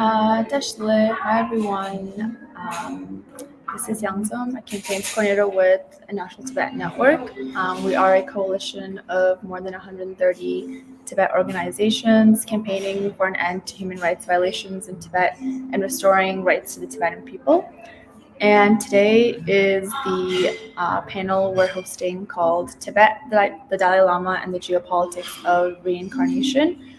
Dashle, hi everyone. This is Yangzom, a campaigns coordinator with a National Tibet Network. We are a coalition of more than 130 Tibet organizations campaigning for an end to human rights violations in Tibet and restoring rights to the Tibetan people. And today is the panel we're hosting called Tibet, the Dalai Lama and the Geopolitics of Reincarnation.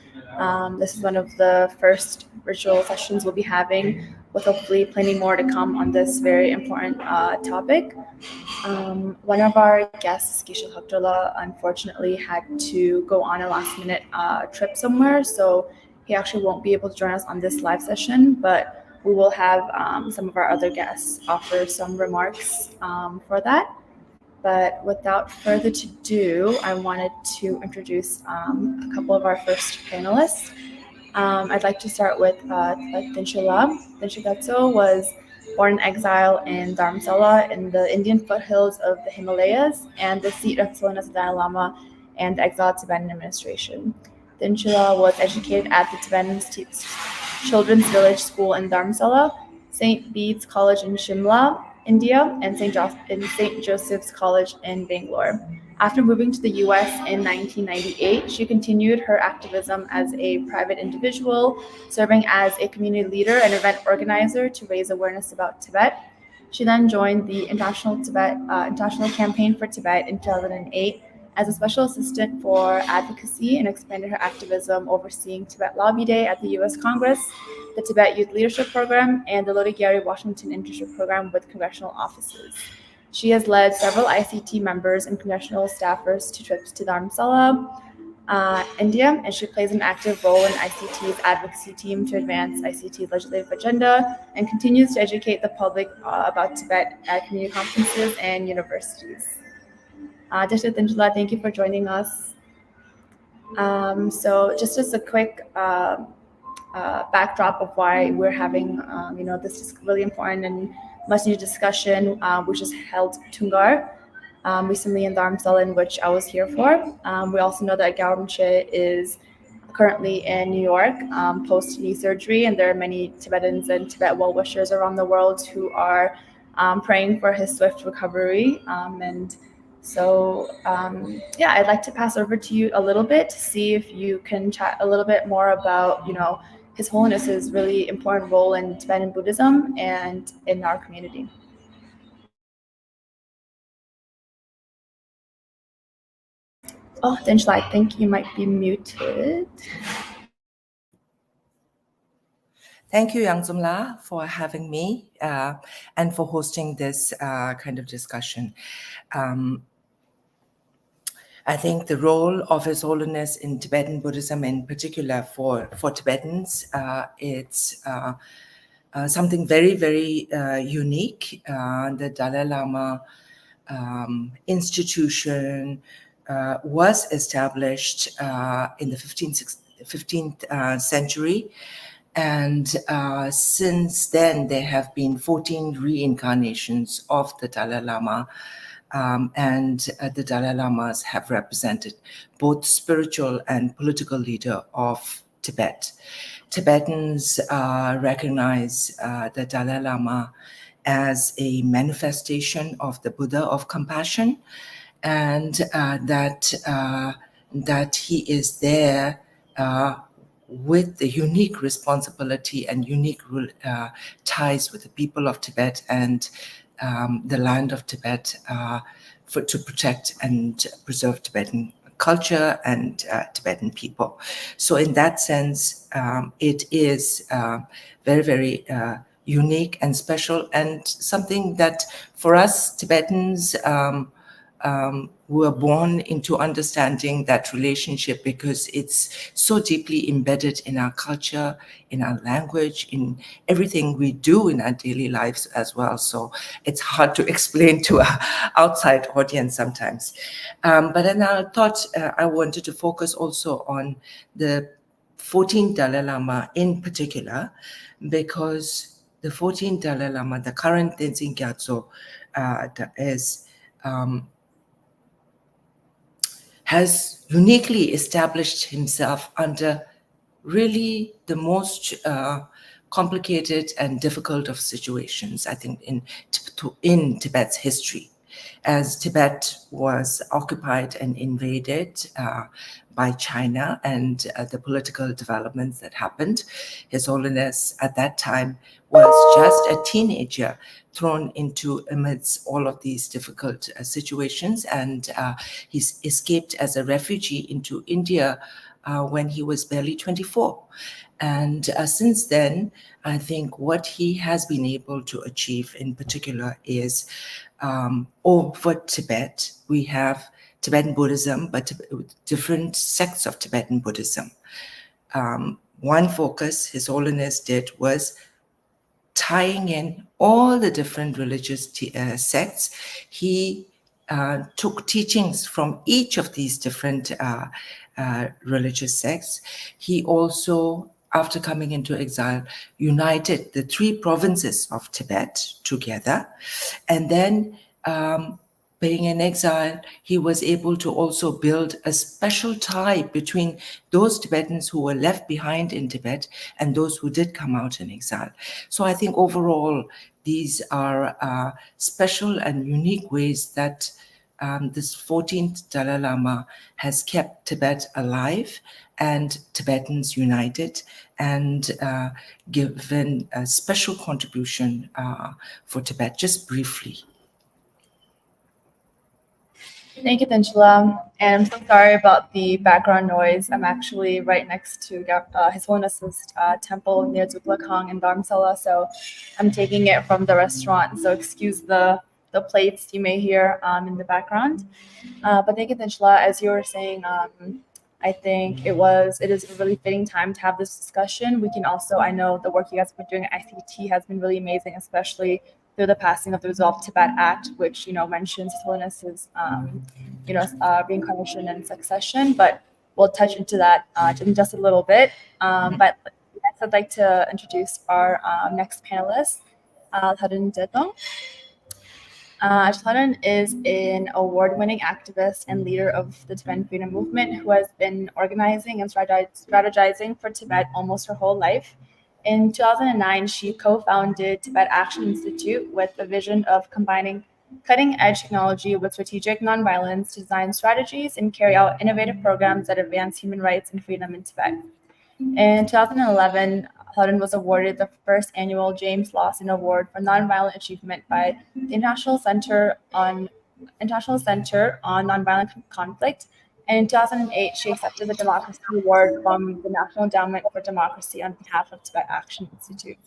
This is one of the first virtual sessions we'll be having, with hopefully plenty more to come on this very important topic. One of our guests, Gisha Haktola, unfortunately had to go on a last-minute trip somewhere, so he actually won't be able to join us on this live session, but we will have some of our other guests offer some remarks for that. But without further ado, I wanted to introduce a couple of our first panelists. I'd like to start with Dinshala. Dinsha Gatso was born in exile in Dharamsala in the Indian foothills of the Himalayas and the seat of His Holiness Dalai Lama and the exiled Tibetan administration. Dinshala was educated at the Tibetan Children's Village School in Dharamsala, St. Bede's College in Shimla, India, and St. Joseph's College in Bangalore. After moving to the US in 1998, she continued her activism as a private individual, serving as a community leader and event organizer to raise awareness about Tibet. She then joined the International Campaign for Tibet in 2008 as a special assistant for Advocacy and expanded her activism overseeing Tibet Lobby Day at the US Congress, the Tibet Youth Leadership Program, and the Lodi Washington Internship Program with congressional offices. She has led several ICT members and congressional staffers to trips to Dharamsala, India, and she plays an active role in ICT's advocacy team to advance ICT's legislative agenda and continues to educate the public about Tibet at community conferences and universities. Dishit Dinshala, thank you for joining us. So just as a quick backdrop of why we're having this really important and much needed discussion, which is held Tungar recently in Dharamsala, in which I was here for. We also know that Gaurumche is currently in New York post knee surgery, and there are many Tibetans and Tibet well-wishers around the world who are praying for his swift recovery. I'd like to pass over to you a little bit to see if you can chat a little bit more about, His Holiness's really important role in Tibetan Buddhism and in our community. Oh, Dinshala, I think you might be muted. Thank you, Yangzumla, for having me and for hosting this kind of discussion. I think the role of His Holiness in Tibetan Buddhism, in particular for Tibetans, it's something very, very unique. The Dalai Lama institution was established in the 15th century. And since then, there have been 14 reincarnations of the Dalai Lama. And the Dalai Lamas have represented both spiritual and political leader of Tibet. Tibetans recognize the Dalai Lama as a manifestation of the Buddha of compassion, and that he is there with the unique responsibility and unique ties with the people of Tibet and the land of Tibet to protect and preserve Tibetan culture and Tibetan people. So in that sense, it is very, very unique and special, and something that for us Tibetans were born into understanding that relationship, because it's so deeply embedded in our culture, in our language, in everything we do in our daily lives as well. So it's hard to explain to an outside audience sometimes. But then I thought I wanted to focus also on the 14th Dalai Lama in particular, because the 14th Dalai Lama, the current Tenzin Gyatso, has uniquely established himself under really the most complicated and difficult of situations, I think, in Tibet's history, as Tibet was occupied and invaded by China and the political developments that happened. His Holiness at that time was just a teenager thrown into amidst all of these difficult situations, and he escaped as a refugee into India when he was barely 24. And since then, I think what he has been able to achieve in particular is over Tibet, we have Tibetan Buddhism, but different sects of Tibetan Buddhism. One focus His Holiness did was tying in all the different religious sects. He took teachings from each of these different religious sects. He also, after coming into exile, united the 3 provinces of Tibet together. And then, being in exile, he was able to also build a special tie between those Tibetans who were left behind in Tibet and those who did come out in exile. So I think overall, these are special and unique ways that this 14th Dalai Lama has kept Tibet alive and Tibetans united, and given a special contribution for Tibet. Just briefly. Thank you, Tinchula. And I'm so sorry about the background noise. I'm actually right next to His Holiness's temple near Zuplakang in Dharamsala, so I'm taking it from the restaurant. So excuse the plates you may hear in the background. But thank you, Tinchula. As you were saying, I think it is a really fitting time to have this discussion. We can also, I know the work you guys have been doing at ICT has been really amazing, especially through the passing of the Resolve Tibet Act, which, mentions His Holiness's, reincarnation and succession, but we'll touch into that in just a little bit. But next, I'd like to introduce our next panelist, Tharin Dedong. Tharin is an award-winning activist and leader of the Tibetan Freedom Movement who has been organizing and strategizing for Tibet almost her whole life. In 2009, she co-founded Tibet Action Institute with the vision of combining cutting-edge technology with strategic nonviolence to design strategies and carry out innovative programs that advance human rights and freedom in Tibet. In 2011, Tharin was awarded the first annual James Lawson Award for Nonviolent Achievement by the International Center on Nonviolent Conflict. And in 2008, she accepted the Democracy Award from the National Endowment for Democracy on behalf of Tibet Action Institute.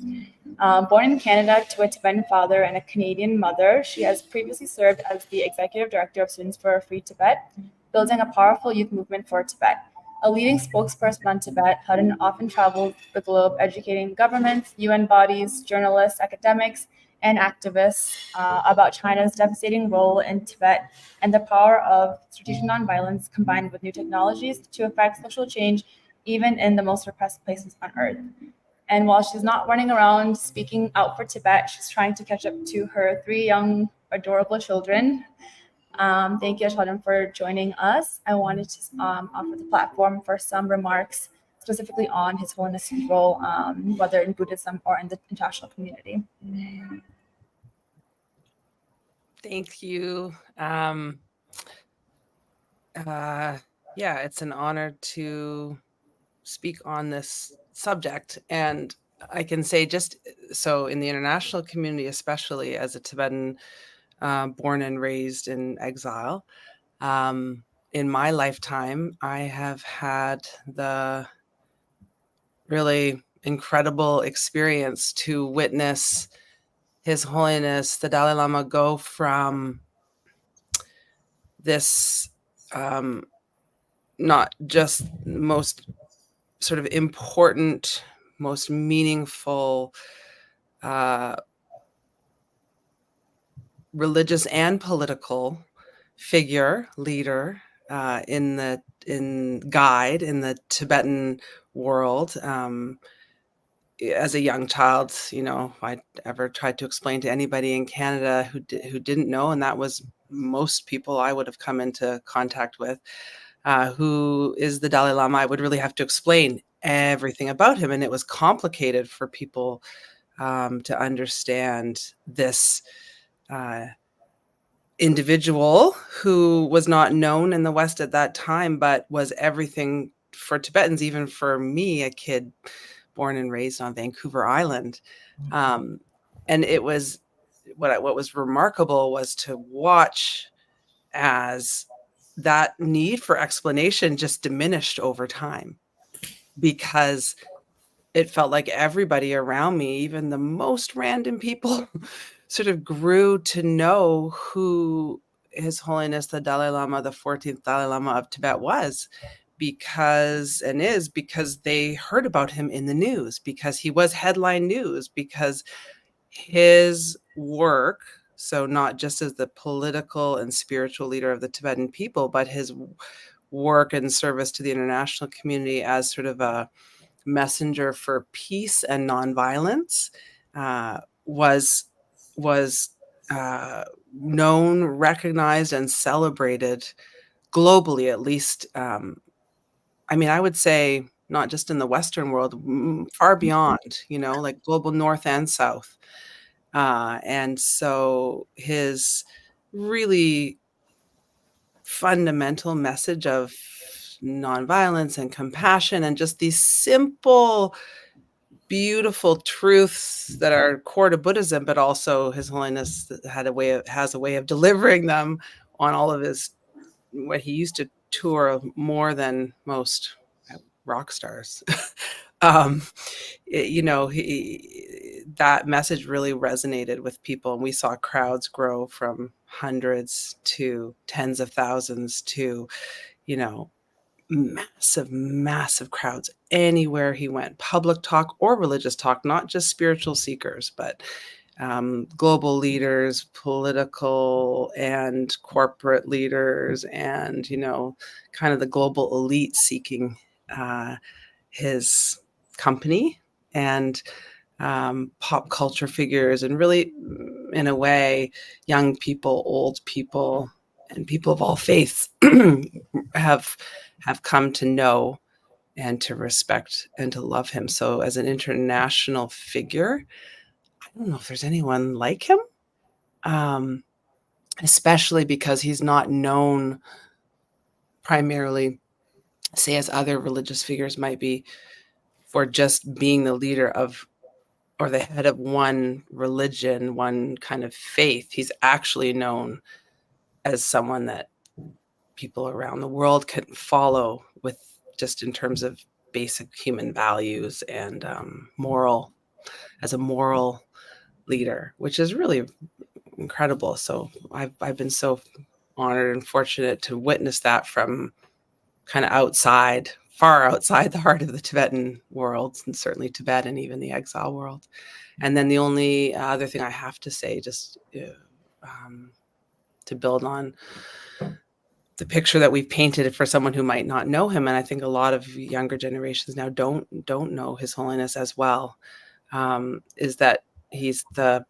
Born in Canada to a Tibetan father and a Canadian mother, she has previously served as the Executive Director of Students for a Free Tibet, building a powerful youth movement for Tibet. A leading spokesperson on Tibet, Tharin often travels the globe educating governments, UN bodies, journalists, academics, and activists about China's devastating role in Tibet and the power of strategic nonviolence combined with new technologies to affect social change even in the most repressed places on earth. And while she's not running around speaking out for Tibet, she's trying to catch up to her 3 young, adorable children. Thank you, Tharin, for joining us. I wanted to offer the platform for some remarks specifically on His Holiness's role, whether in Buddhism or in the international community. Thank you. It's an honor to speak on this subject. And I can say just so in the international community, especially as a Tibetan born and raised in exile, in my lifetime, I have had the really incredible experience to witness His Holiness, the Dalai Lama, go from this not just most sort of important, most meaningful religious and political figure, leader in the Tibetan world. As a young child, if I ever tried to explain to anybody in Canada who didn't know, and that was most people I would have come into contact with, who is the Dalai Lama, I would really have to explain everything about him, and it was complicated for people to understand this individual who was not known in the West at that time, but was everything for Tibetans, even for me, a kid born and raised on Vancouver Island. And it was what was remarkable was to watch as that need for explanation just diminished over time, because it felt like everybody around me, even the most random people, sort of grew to know who His Holiness the Dalai Lama, the 14th Dalai Lama of Tibet was, because they heard about him in the news, because he was headline news, because his work, so not just as the political and spiritual leader of the Tibetan people, but his work and service to the international community as sort of a messenger for peace and nonviolence, was known, recognized, and celebrated globally, at least. I mean, I would say not just in the Western world, far beyond, like global North and South. And so his really fundamental message of nonviolence and compassion, and just these simple, beautiful truths that are core to Buddhism, but also His Holiness has a way of delivering them on all of his, what he used to tour more than most rock stars. That message really resonated with people, and we saw crowds grow from hundreds to tens of thousands to, massive crowds anywhere he went, public talk or religious talk, not just spiritual seekers, but global leaders, political and corporate leaders, and, kind of the global elite seeking his company, and pop culture figures, and really, in a way, young people, old people, and people of all faiths have come to know and to respect and to love him. So as an international figure, I don't know if there's anyone like him, especially because he's not known primarily, say, as other religious figures might be, for just being the leader of, or the head of one religion, one kind of faith. He's actually known as someone that people around the world can follow, with just in terms of basic human values and as a moral leader, which is really incredible. So I've been so honored and fortunate to witness that from kind of far outside the heart of the Tibetan world, and certainly Tibet and even the exile world. And then the only other thing I have to say, just to build on the picture that we've painted for someone who might not know him, and I think a lot of younger generations now don't know His Holiness as well, is that he's the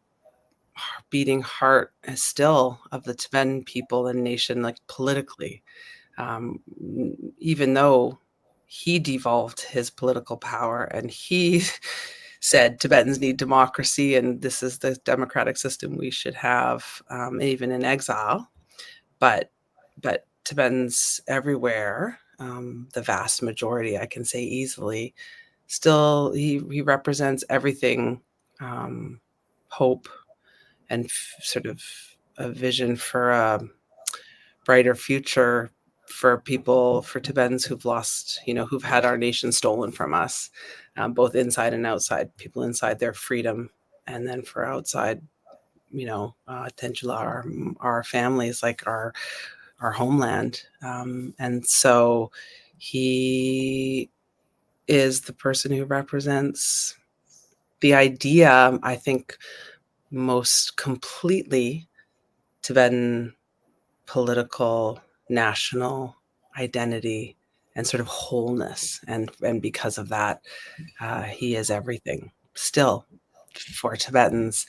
beating heart still of the Tibetan people and nation, like politically, even though he devolved his political power and he said Tibetans need democracy and this is the democratic system we should have, even in exile. But Tibetans everywhere, the vast majority, I can say easily, still he represents everything, hope, and sort of a vision for a brighter future for people, for Tibetans who've lost, who've had our nation stolen from us, both inside and outside, people inside their freedom, and then for outside, Tenjula, our families, like our homeland. And so he is the person who represents the idea, I think, most completely Tibetan political, national identity and sort of wholeness. And because of that, he is everything still for Tibetans,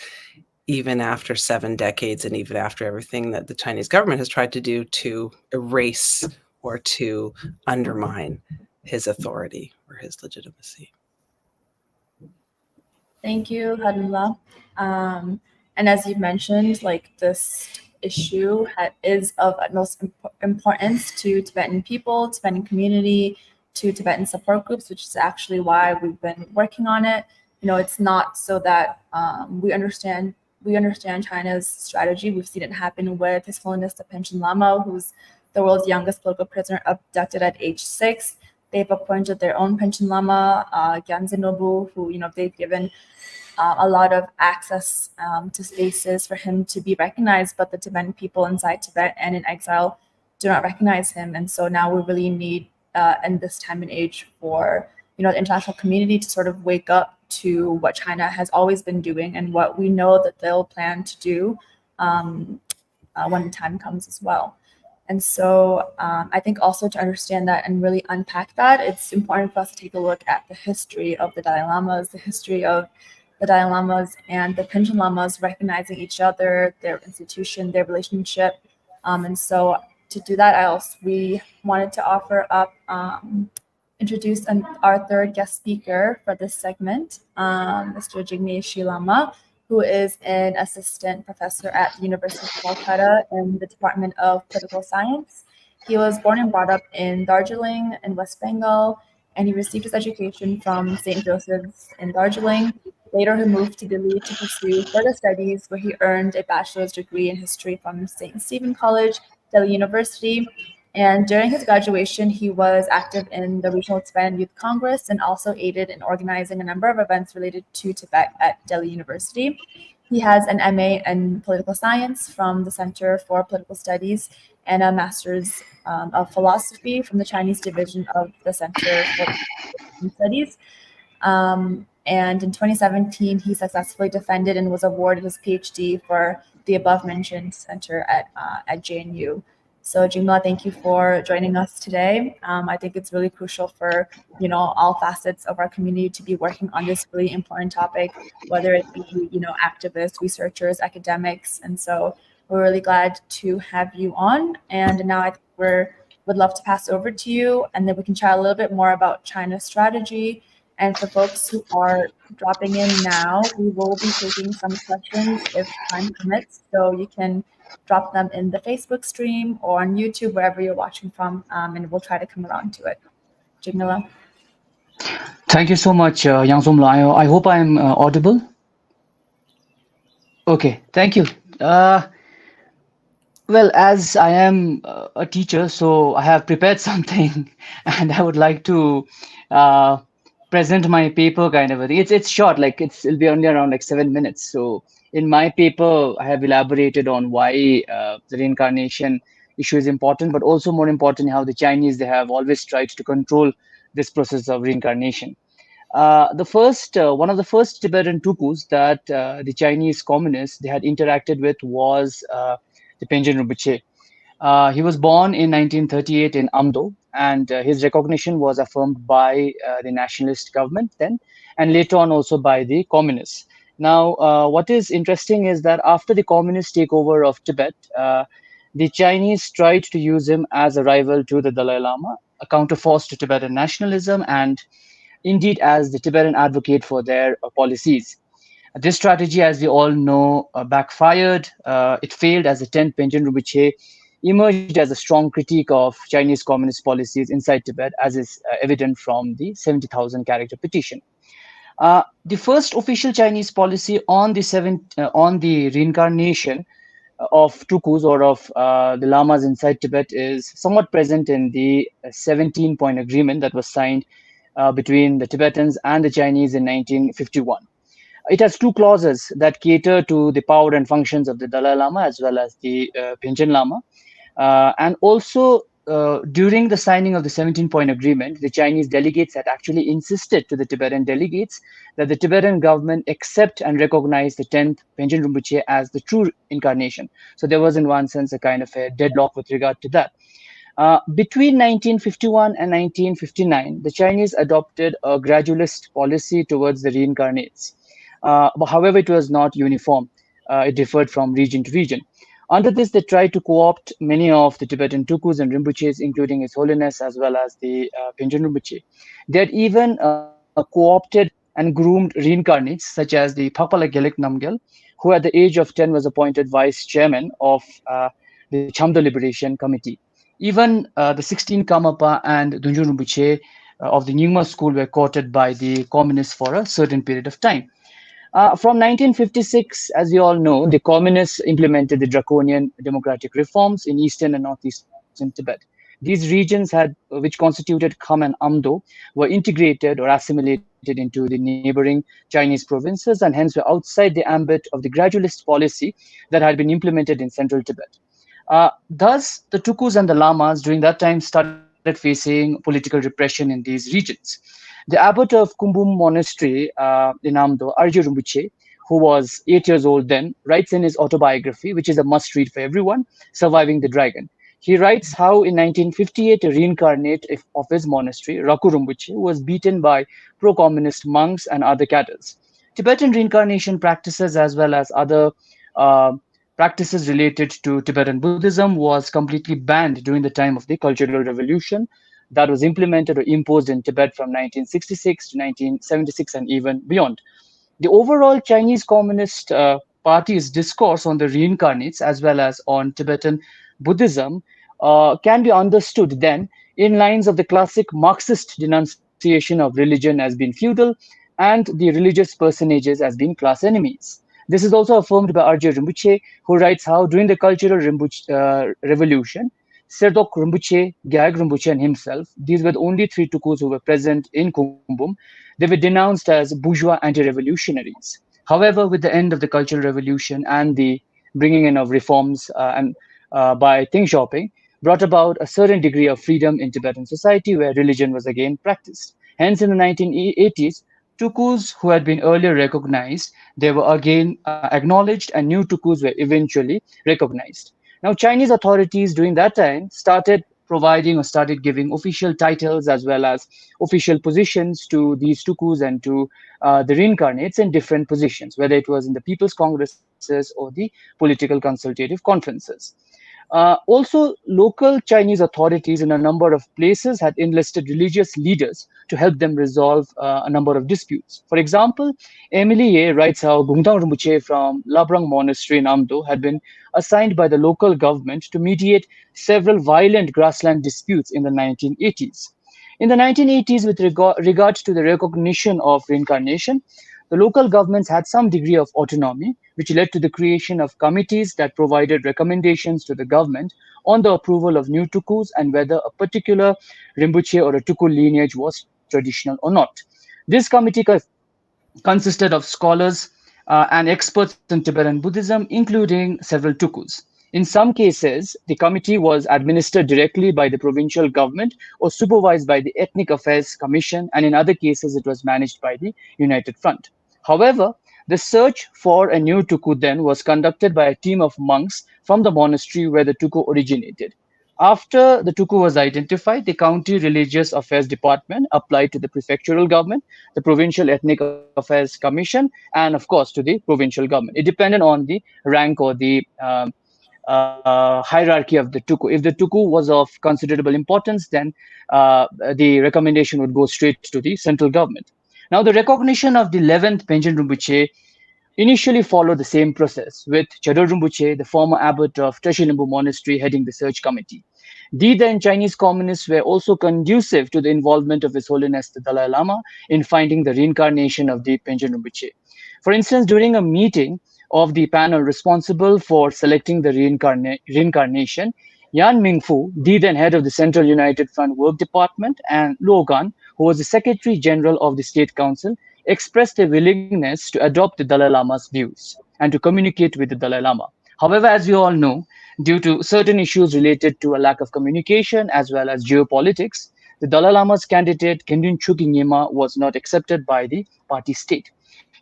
even after 7 decades and even after everything that the Chinese government has tried to do to erase or to undermine his authority. or his legitimacy. Thank you, Hadullah. And as you mentioned, like this issue is of utmost importance to Tibetan people, Tibetan community, to Tibetan support groups, which is actually why we've been working on it. You know, it's not so that we understand China's strategy. We've seen it happen with His Holiness the Panchen Lama, who's the world's youngest political prisoner, abducted at age 6. They've appointed their own Panchen Lama, Gyaltsen Nobu, who, you know, they've given a lot of access to spaces for him to be recognized, but the Tibetan people inside Tibet and in exile do not recognize him. And so now we really need, in this time and age, for, you know, the international community to sort of wake up to what China has always been doing and what we know that they'll plan to do when the time comes as well. And so I think also to understand that and really unpack that, it's important for us to take a look at the history of the Dalai Lamas, the history of the Dalai Lamas and the Panchen Lamas recognizing each other, their institution, their relationship. And so to do that, we wanted to offer up, introduce our third guest speaker for this segment, Mr. Jignesh Lama, who is an assistant professor at the University of Calcutta in the Department of Political Science. He was born and brought up in Darjeeling in West Bengal, and he received his education from St. Joseph's in Darjeeling. Later, he moved to Delhi to pursue further studies, where he earned a bachelor's degree in history from St. Stephen College, Delhi University. And during his graduation, he was active in the Regional Tibetan Youth Congress and also aided in organizing a number of events related to Tibet at Delhi University. He has an MA in political science from the Center for Political Studies and a master's of philosophy from the Chinese division of the Center for Political Studies. And in 2017, he successfully defended and was awarded his PhD for the above-mentioned center at JNU. So Jingla, thank you for joining us today. I think it's really crucial for, you know, all facets of our community to be working on this really important topic, whether it be, you know, activists, researchers, academics. And so we're really glad to have you on. And now I think would love to pass over to you, and then we can chat a little bit more about China's strategy. And for folks who are dropping in now, we will be taking some questions if time permits. So you can drop them in the Facebook stream or on YouTube, wherever you're watching from, and we'll try to come around to it. Jignala. Thank you so much, Yang Somla. I hope I'm audible. Okay, thank you. Well, as I am a teacher, so I have prepared something, and I would like to present my paper kind of a thing. It's short, like it'll be only around like 7 minutes. So in my paper, I have elaborated on why the reincarnation issue is important, but also more important, how the Chinese, they have always tried to control this process of reincarnation. One of the first Tibetan tukus that the Chinese communists, they had interacted with was the Panchen Rinpoche. He was born in 1938 in Amdo, and his recognition was affirmed by the nationalist government then, and later on also by the communists. Now, what is interesting is that after the communist takeover of Tibet, the Chinese tried to use him as a rival to the Dalai Lama, a counterforce to Tibetan nationalism, and indeed as the Tibetan advocate for their policies. This strategy, as we all know, backfired. It failed, as the 10th Panchen Rinpoche emerged as a strong critique of Chinese communist policies inside Tibet, as is evident from the 70,000 character petition. The first official Chinese policy on the reincarnation of tukus or of the lamas inside Tibet is somewhat present in the 17-point agreement that was signed between the Tibetans and the Chinese in 1951. It has two clauses that cater to the power and functions of the Dalai Lama as well as the Panchen Lama. And also, during the signing of the 17-point agreement, the Chinese delegates had actually insisted to the Tibetan delegates that the Tibetan government accept and recognize the 10th Panchen Rinpoche as the true incarnation. So there was, in one sense, a kind of a deadlock with regard to that. Between 1951 and 1959, the Chinese adopted a gradualist policy towards the reincarnates. But however, it was not uniform. It differed from region to region. Under this, they tried to co-opt many of the Tibetan tukus and rinpoches, including His Holiness as well as the Penchen Rinpoche. They had even co-opted and groomed reincarnates such as the Phakpala Gelik Namgyal, who at the age of 10 was appointed vice chairman of the Chamdo Liberation Committee. Even the 16 Kamapa and Dunjun Rinpoche of the Nyingma school were courted by the communists for a certain period of time. From 1956, as we all know, the communists implemented the draconian democratic reforms in eastern and northeastern Tibet. These regions which constituted Kham and Amdo, were integrated or assimilated into the neighboring Chinese provinces and hence were outside the ambit of the gradualist policy that had been implemented in central Tibet. Thus, the Tukus and the Lamas during that time started facing political repression in these regions. The abbot of Kumbum Monastery in Amdo, Arjun Rinpoche, who was 8 years old then, writes in his autobiography, which is a must read for everyone, Surviving the Dragon. He writes how in 1958, a reincarnate of his monastery, Raku Rinpoche, was beaten by pro-communist monks and other cadres. Tibetan reincarnation practices as well as other uh, practices related to Tibetan Buddhism was completely banned during the time of the Cultural Revolution that was implemented or imposed in Tibet from 1966 to 1976 and even beyond. The overall Chinese Communist Party's discourse on the reincarnates as well as on Tibetan Buddhism can be understood then in lines of the classic Marxist denunciation of religion as being feudal and the religious personages as being class enemies. This is also affirmed by Arjun Rinpoche, who writes how during the Cultural Revolution, Serdok Rinpoche, Gyag Rinpoche, and himself, these were the only three tukus who were present in Kumbum, they were denounced as bourgeois anti-revolutionaries. However, with the end of the Cultural Revolution and the bringing in of reforms by Ting Xiaoping, brought about a certain degree of freedom in Tibetan society where religion was again practiced. Hence, in the 1980s, tukus who had been earlier recognized, they were again acknowledged, and new tukus were eventually recognized. Now, Chinese authorities during that time started providing or started giving official titles as well as official positions to these tukus and to the reincarnates in different positions, whether it was in the People's Congresses or the political consultative conferences. Also, local Chinese authorities in a number of places had enlisted religious leaders to help them resolve a number of disputes. For example, Emily Ye writes how Gungdang Rinpoche from Labrang Monastery in Amdo had been assigned by the local government to mediate several violent grassland disputes in the 1980s. In the 1980s, with regard to the recognition of reincarnation, the local governments had some degree of autonomy, which led to the creation of committees that provided recommendations to the government on the approval of new tukus and whether a particular Rinpoche or a tuku lineage was traditional or not. This committee consisted of scholars and experts in Tibetan Buddhism, including several tukus. In some cases, the committee was administered directly by the provincial government or supervised by the Ethnic Affairs Commission, and in other cases, it was managed by the United Front. However, the search for a new tuku then was conducted by a team of monks from the monastery where the tuku originated. After the tuku was identified, the county religious affairs department applied to the prefectural government, the provincial ethnic affairs commission, and of course to the provincial government. It depended on the rank or the hierarchy of the tuku. If the tuku was of considerable importance, then the recommendation would go straight to the central government. Now, the recognition of the 11th Penchen Rinpoche initially followed the same process, with Chador Rinpoche, the former abbot of Teshilimbu Monastery, heading the search committee. The then Chinese communists were also conducive to the involvement of His Holiness the Dalai Lama in finding the reincarnation of the Penchen Rinpoche. For instance, during a meeting of the panel responsible for selecting the reincarnation, Yan Mingfu, the then head of the Central United Front Work Department, and Luo Gan, who was the Secretary General of the State Council, expressed a willingness to adopt the Dalai Lama's views and to communicate with the Dalai Lama. However, as we all know, due to certain issues related to a lack of communication as well as geopolitics, the Dalai Lama's candidate, Kendrin Chukyi Nyima, was not accepted by the party state.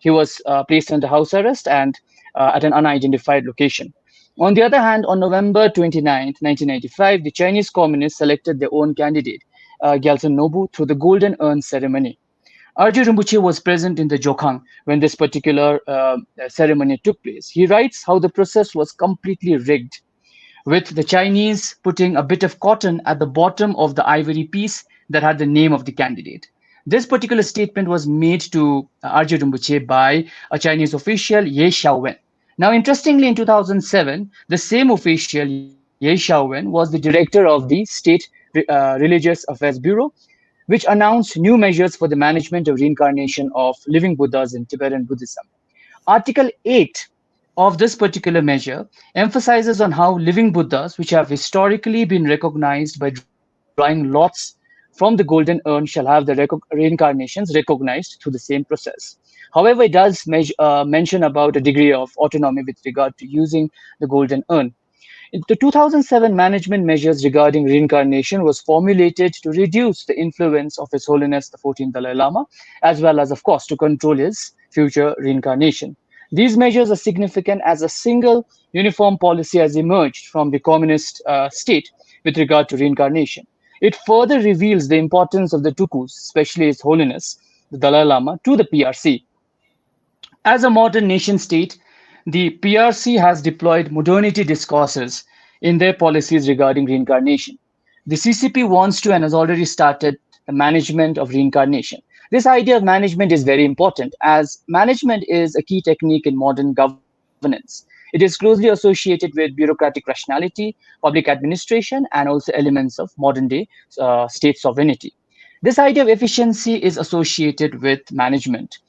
He was placed under house arrest and at an unidentified location. On the other hand, on November 29, 1995, the Chinese communists selected their own candidate, Gyaltsen Nobu, through the Golden Urn ceremony. Arjun Rinpoche was present in the Jokhang when this particular ceremony took place. He writes how the process was completely rigged, with the Chinese putting a bit of cotton at the bottom of the ivory piece that had the name of the candidate. This particular statement was made to Arjun Rinpoche by a Chinese official, Ye Xiaowen. Now, interestingly, in 2007, the same official, Ye Xiaowen, was the director of the State Religious Affairs Bureau, which announced new measures for the management of reincarnation of living Buddhas in Tibetan Buddhism. Article 8 of this particular measure emphasizes on how living Buddhas, which have historically been recognized by drawing lots from the golden urn, shall have the reincarnations recognized through the same process. However, it does mention about a degree of autonomy with regard to using the golden urn. The 2007 management measures regarding reincarnation was formulated to reduce the influence of His Holiness the 14th Dalai Lama, as well as, of course, to control his future reincarnation. These measures are significant as a single uniform policy has emerged from the communist state with regard to reincarnation. It further reveals the importance of the Tukus, especially His Holiness the Dalai Lama, to the PRC. As a modern nation state, the PRC has deployed modernity discourses in their policies regarding reincarnation. The CCP wants to and has already started the management of reincarnation. This idea of management is very important, as management is a key technique in modern governance. It is closely associated with bureaucratic rationality, public administration, and also elements of modern day state sovereignty. This idea of efficiency is associated with management.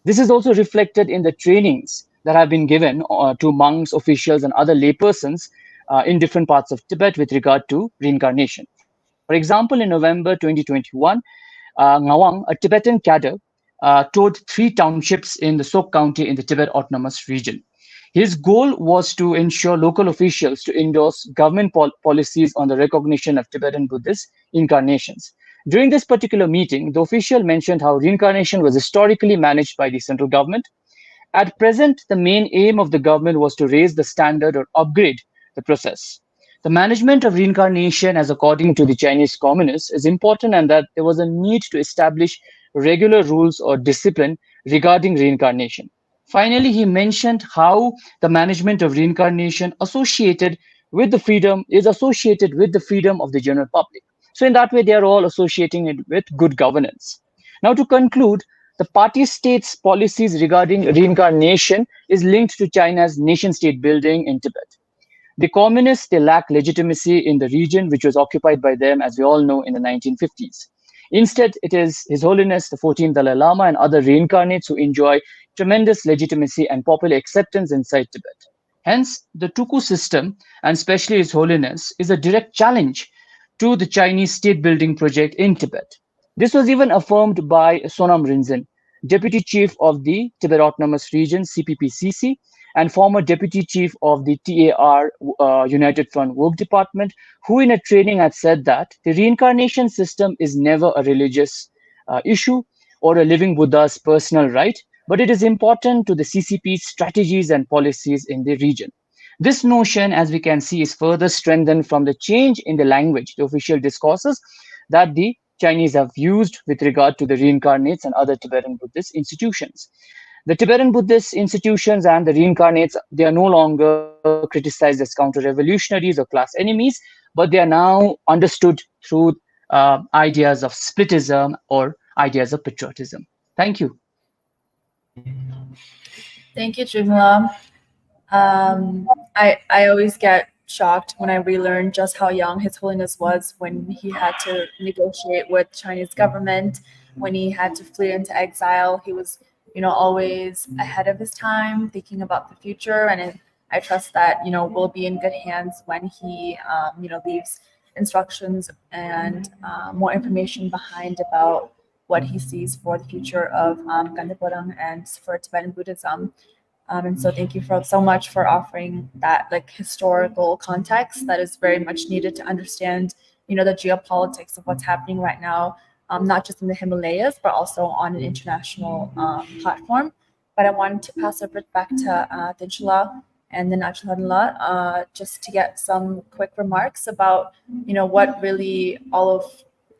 This is also reflected in the trainings that have been given to monks, officials, and other laypersons in different parts of Tibet with regard to reincarnation. For example, in November 2021, Ngawang, a Tibetan cadre, toured 3 townships in the Sok County in the Tibet Autonomous Region. His goal was to ensure local officials to endorse government policies on the recognition of Tibetan Buddhist incarnations. During this particular meeting, the official mentioned how reincarnation was historically managed by the central government. At present, the main aim of the government was to raise the standard or upgrade the process. The management of reincarnation, as according to the Chinese communists, is important, and that there was a need to establish regular rules or discipline regarding reincarnation. Finally, he mentioned how the management of reincarnation is associated with the freedom of the general public. So in that way, they are all associating it with good governance. Now, to conclude, the party state's policies regarding reincarnation is linked to China's nation-state building in Tibet. The communists, they lack legitimacy in the region, which was occupied by them, as we all know, in the 1950s. Instead, it is His Holiness the 14th Dalai Lama and other reincarnates who enjoy tremendous legitimacy and popular acceptance inside Tibet. Hence, the Tuku system, and especially His Holiness, is a direct challenge to the Chinese state-building project in Tibet. This was even affirmed by Sonam Rinzin, Deputy Chief of the Tibet Autonomous Region, CPPCC, and former Deputy Chief of the TAR United Front Work Department, who in a training had said that the reincarnation system is never a religious issue or a living Buddha's personal right, but it is important to the CCP's strategies and policies in the region. This notion, as we can see, is further strengthened from the change in the language, the official discourses that the Chinese have used with regard to the reincarnates and other Tibetan Buddhist institutions. The Tibetan Buddhist institutions and the reincarnates, they are no longer criticized as counter-revolutionaries or class enemies, but they are now understood through ideas of splitism or ideas of patriotism. Thank you. Thank you, Jumla. I always get shocked when I relearn just how young His Holiness was when he had to negotiate with Chinese government, when he had to flee into exile. He was, always ahead of his time, thinking about the future. And I trust that, we'll be in good hands when he, leaves instructions and more information behind about what he sees for the future of Gandapodang and for Tibetan Buddhism. And so thank you so much for offering that historical context that is very much needed to understand, the geopolitics of what's happening right now, not just in the Himalayas, but also on an international platform. But I wanted to pass it back to Dinshala and then Achlanla just to get some quick remarks about, what really all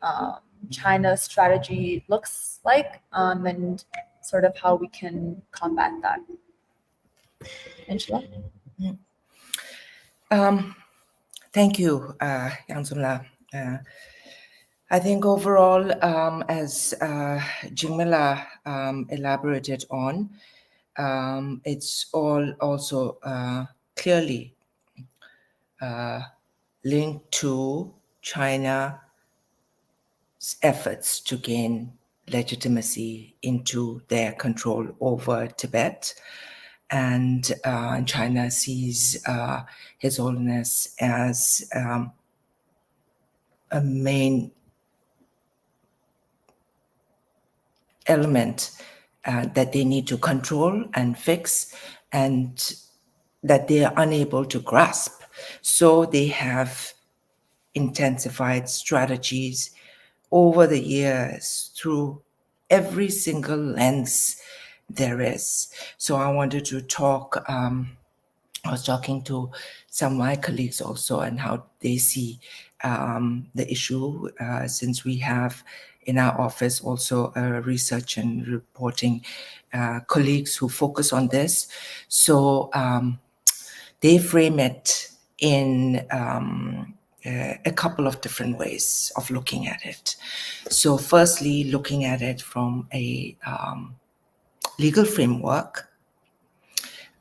of China's strategy looks like, and sort of how we can combat that. Angela? Thank you, Yansula. I think overall, as Jingmela elaborated on, it's all also clearly linked to China's efforts to gain legitimacy into their control over Tibet. And China sees His Holiness as a main element that they need to control and fix, and that they are unable to grasp. So they have intensified strategies over the years through every single lens there is. So I wanted to talk, I was talking to some of my colleagues also and how they see the issue, since we have in our office also research and reporting colleagues who focus on this. So they frame it in a couple of different ways of looking at it. So firstly, looking at it from a legal framework,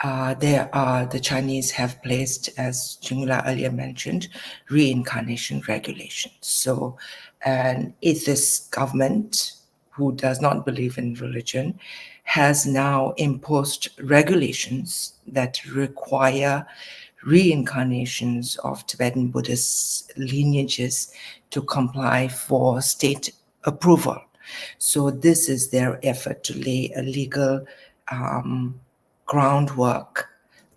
the Chinese have placed, as Jingla earlier mentioned, reincarnation regulations. So an atheist government who does not believe in religion has now imposed regulations that require reincarnations of Tibetan Buddhist lineages to comply for state approval. So this is their effort to lay a legal groundwork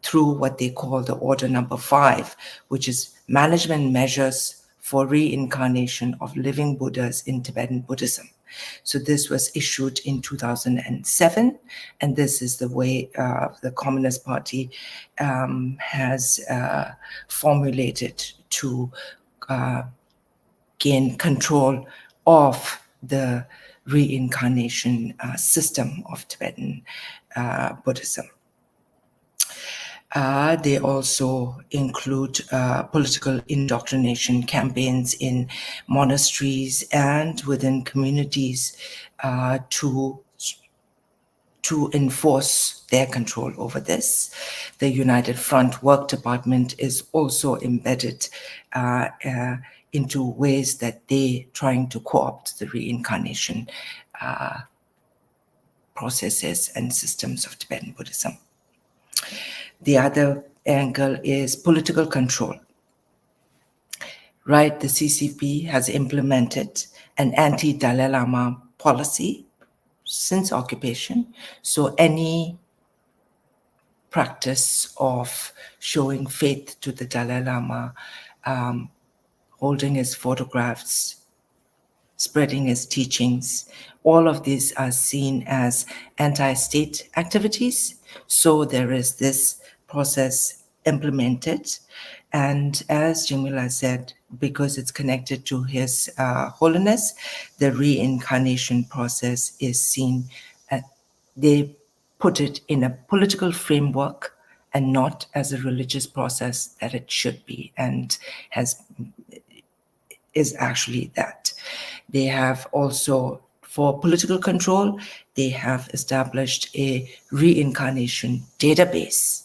through what they call the Order Number 5, which is management measures for reincarnation of living Buddhas in Tibetan Buddhism. So this was issued in 2007, and this is the way the Communist Party has formulated to gain control of the reincarnation system of Tibetan Buddhism. They also include political indoctrination campaigns in monasteries and within communities to enforce their control over this. The United Front Work Department is also embedded into ways that they're trying to co-opt the reincarnation processes and systems of Tibetan Buddhism. The other angle is political control. Right, the CCP has implemented an anti-Dalai Lama policy since occupation. So any practice of showing faith to the Dalai Lama, holding his photographs, spreading his teachings, all of these are seen as anti-state activities. So there is this process implemented. And as Jamila said, because it's connected to His Holiness, the reincarnation process is seen, they put it in a political framework and not as a religious process that it should be, and is actually that. They have also, for political control, they have established a reincarnation database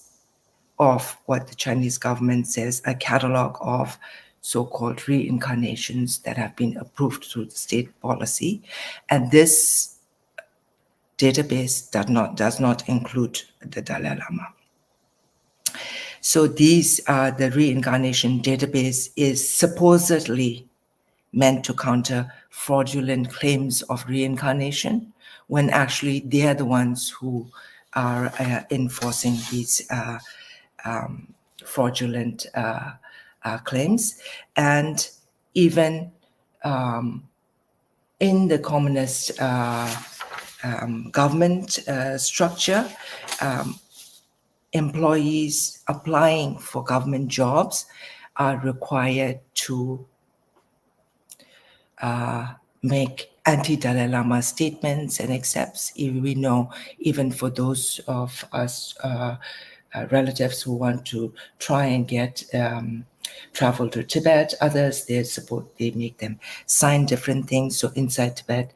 of what the Chinese government says, a catalog of so-called reincarnations that have been approved through the state policy. And this database does not include the Dalai Lama. So the reincarnation database is supposedly meant to counter fraudulent claims of reincarnation, when actually they are the ones who are enforcing these fraudulent claims. And even in the communist government structure, employees applying for government jobs are required to make anti-Dalai Lama statements and accepts. We know even for those of us relatives who want to try and get travel to Tibet, others they make them sign different things. So inside Tibet,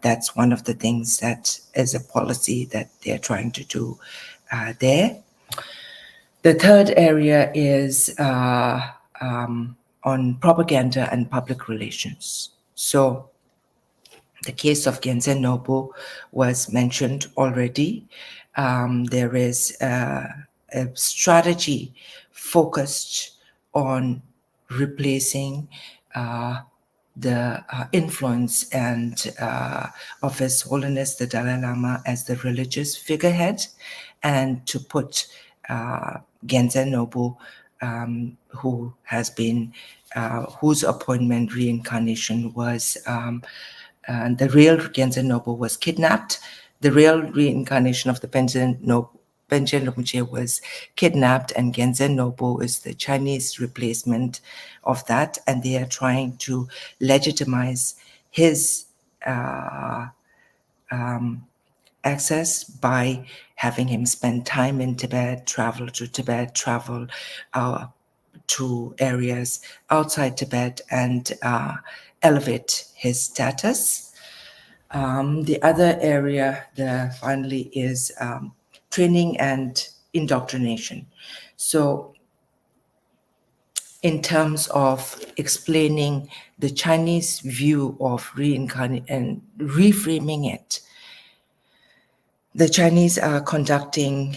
that's one of the things that is a policy that they're trying to do there. The third area is on propaganda and public relations. So the case of Genzen Nobu was mentioned already. There is a strategy focused on replacing the influence and of His Holiness the Dalai Lama as the religious figurehead, and to put Genzen Nobu, who has been whose appointment reincarnation was the real Genzen Nobu was kidnapped. The real reincarnation of the Penjen Rinpoche was kidnapped, and Genzen Nobu is the Chinese replacement of that, and they are trying to legitimize his access by having him spend time in Tibet, travel to Tibet, travel to areas outside Tibet, and elevate his status. The other area finally is training and indoctrination. So in terms of explaining the Chinese view of reincarnation and reframing it, the Chinese are conducting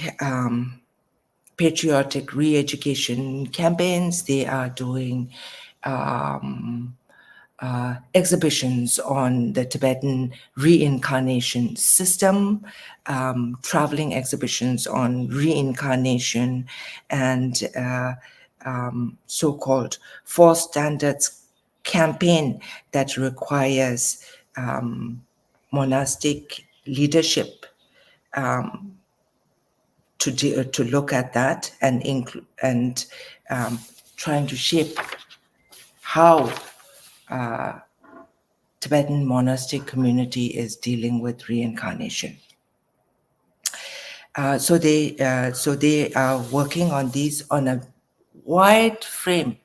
patriotic re-education campaigns. They are doing exhibitions on the Tibetan reincarnation system, traveling exhibitions on reincarnation, and so-called four standards campaign that requires monastic leadership to look at that and trying to shape how Tibetan monastic community is dealing with reincarnation. So they are working on these on a wide frame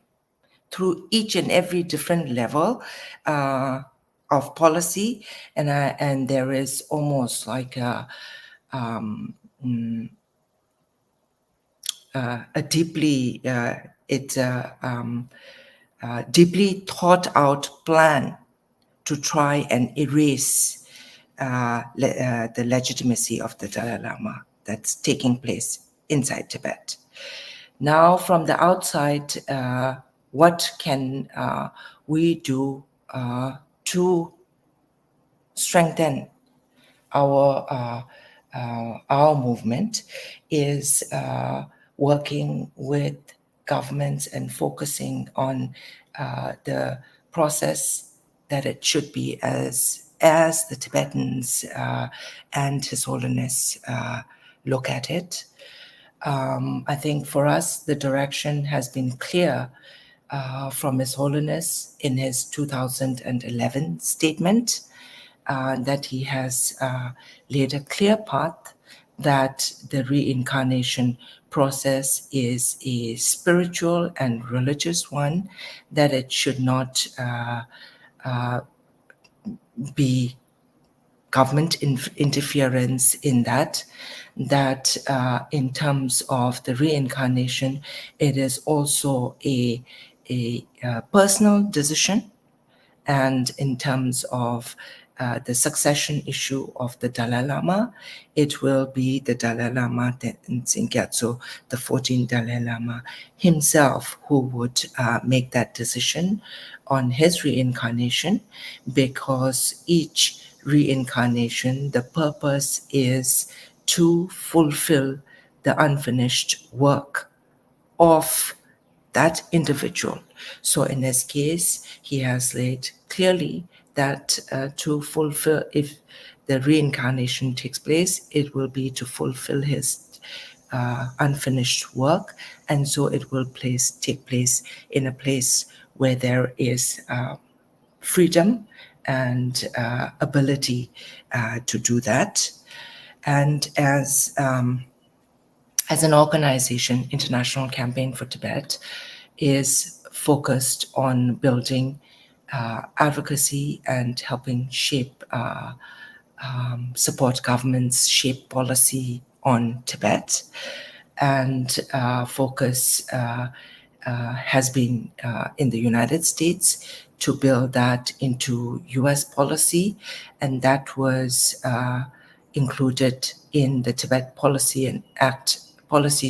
through each and every different level of policy, and there is almost like a deeply deeply thought out plan to try and erase the legitimacy of the Dalai Lama that's taking place inside Tibet. Now, from the outside, what can we do to strengthen our movement is working with governments and focusing on the process that it should be as the Tibetans and His Holiness look at it. I think for us, the direction has been clear from His Holiness in his 2011 statement that he has laid a clear path that the reincarnation process is a spiritual and religious one, that it should not be government interference in that in terms of the reincarnation, it is also a personal decision. And in terms of the succession issue of the Dalai Lama, it will be the Dalai Lama Tenzin Gyatso, the 14th Dalai Lama himself, who would make that decision on his reincarnation, because each reincarnation, the purpose is to fulfill the unfinished work of that individual. So in this case, he has laid clearly that to fulfill, if the reincarnation takes place, it will be to fulfill his unfinished work, and so it will take place in a place where there is freedom and ability to do that. And as an organization, International Campaign for Tibet is focused on building advocacy and helping shape, support governments shape policy on Tibet. And focus has been in the United States to build that into US policy, and that was included in the Tibet Policy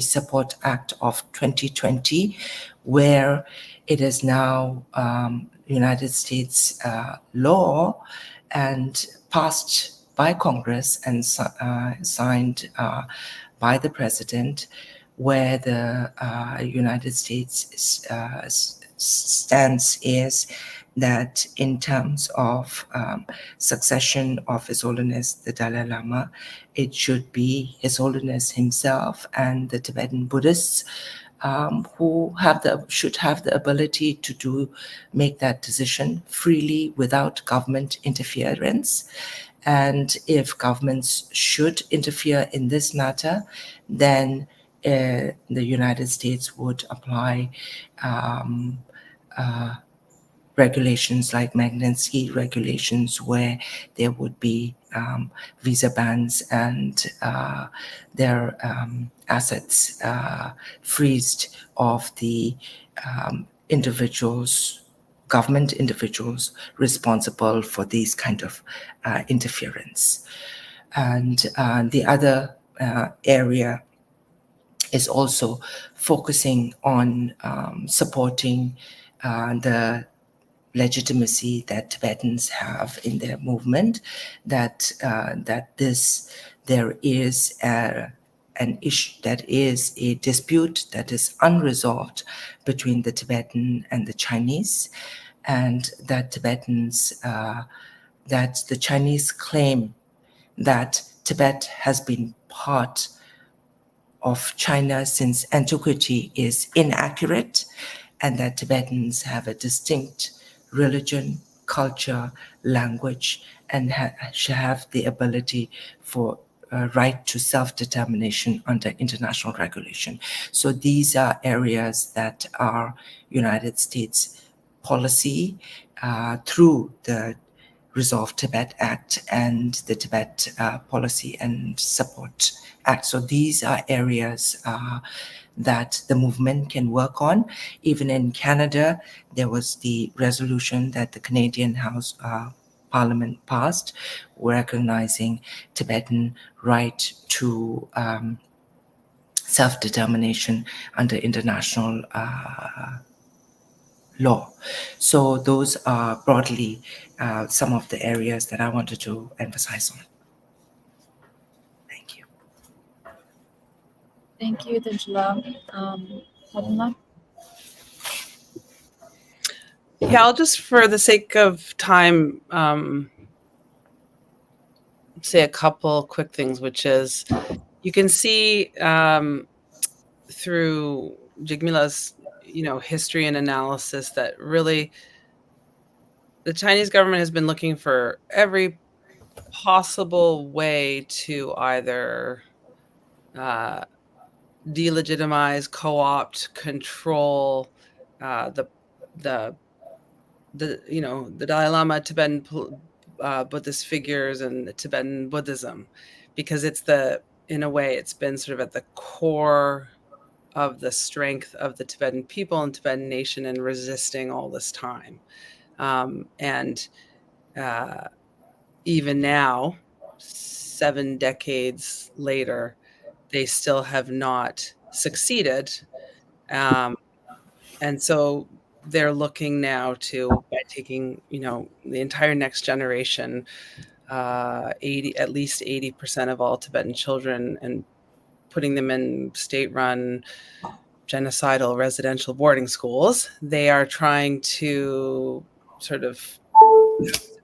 Support Act of 2020, where it is now United States law and passed by Congress and signed by the president, where the United States stance is that in terms of succession of His Holiness the Dalai Lama, it should be His Holiness himself and the Tibetan Buddhists who should have the ability to make that decision freely without government interference. And if governments should interfere in this matter, then the United States would apply regulations like Magnitsky regulations, where there would be visa bans and their assets freezed of the government individuals responsible for these kind of interference. And the other area is also focusing on supporting the legitimacy that Tibetans have in their movement, that there is an issue, that is a dispute that is unresolved between the Tibetan and the Chinese, and that that the Chinese claim that Tibet has been part of China since antiquity is inaccurate, and that Tibetans have a distinct religion, culture, language, and have the ability for right to self-determination under international regulation. So these are areas that are United States policy through the Resolve Tibet Act and the Tibet Policy and Support Act. So these are areas that the movement can work on. Even in Canada, there was the resolution that the Canadian House Parliament passed, recognizing Tibetan right to self-determination under international law. So those are broadly some of the areas that I wanted to emphasize on. Thank you. Thank you, Tejla. Padma? Yeah, I'll just, for the sake of time, say a couple quick things, which is you can see through Jigmila's history and analysis that really the Chinese government has been looking for every possible way to either delegitimize, co-opt, control the Dalai Lama, Tibetan Buddhist figures, and the Tibetan Buddhism, because in a way it's been sort of at the core of the strength of the Tibetan people and Tibetan nation in resisting all this time. And even now, 7 decades later, they still have not succeeded. And so they're looking now to, by taking, the entire next generation, at least 80% of all Tibetan children, and putting them in state-run genocidal residential boarding schools. They are trying to sort of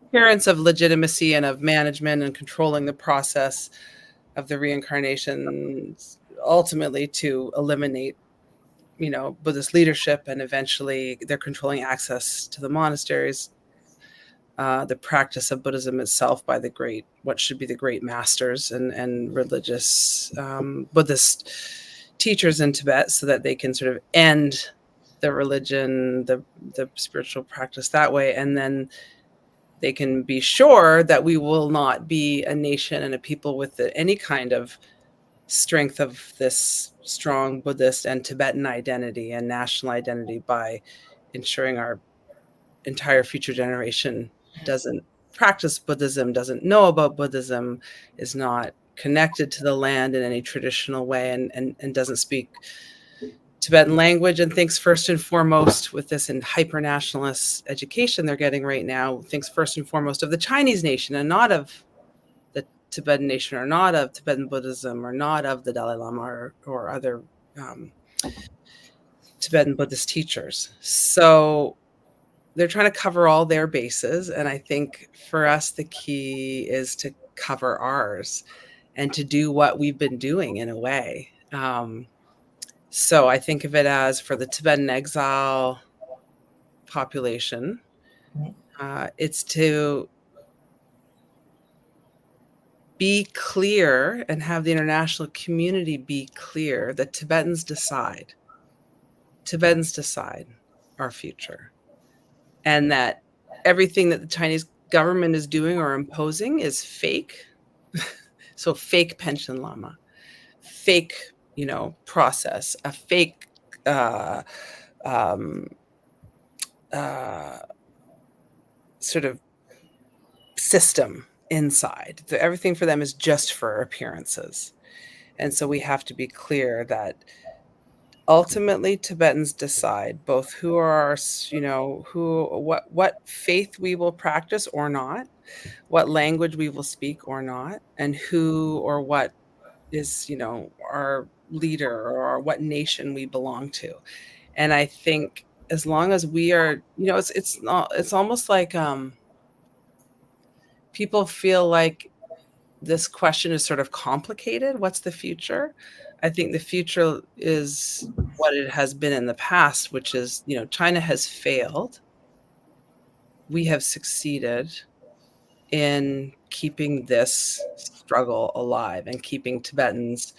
appearance of legitimacy and of management and controlling the process of the reincarnation, ultimately to eliminate Buddhist leadership, and eventually they're controlling access to the monasteries, the practice of Buddhism itself by what should be the great masters and religious Buddhist teachers in Tibet, so that they can sort of end the religion, the spiritual practice that way, and then they can be sure that we will not be a nation and a people with any kind of strength of this strong Buddhist and Tibetan identity and national identity by ensuring our entire future generation doesn't practice Buddhism, doesn't know about Buddhism, is not connected to the land in any traditional way, and doesn't speak Tibetan language, and thinks first and foremost, with this in hyper-nationalist education they're getting right now, thinks first and foremost of the Chinese nation and not of the Tibetan nation, or not of Tibetan Buddhism, or not of the Dalai Lama or other Tibetan Buddhist teachers. So they're trying to cover all their bases. And I think for us, the key is to cover ours and to do what we've been doing in a way. So I think of it as, for the Tibetan exile population, it's to be clear and have the international community be clear that Tibetans decide our future, and that everything that the Chinese government is doing or imposing is fake. So fake pension lama, fake, process, a fake sort of system inside. Everything for them is just for appearances. And so we have to be clear that ultimately Tibetans decide both who are our, what faith we will practice or not, what language we will speak or not, and who or what is, our leader, or what nation we belong to. And I think as long as we are, it's almost like people feel like this question is sort of complicated. What's the future? I think the future is what it has been in the past, which is, China has failed. We have succeeded in keeping this struggle alive and keeping Tibetans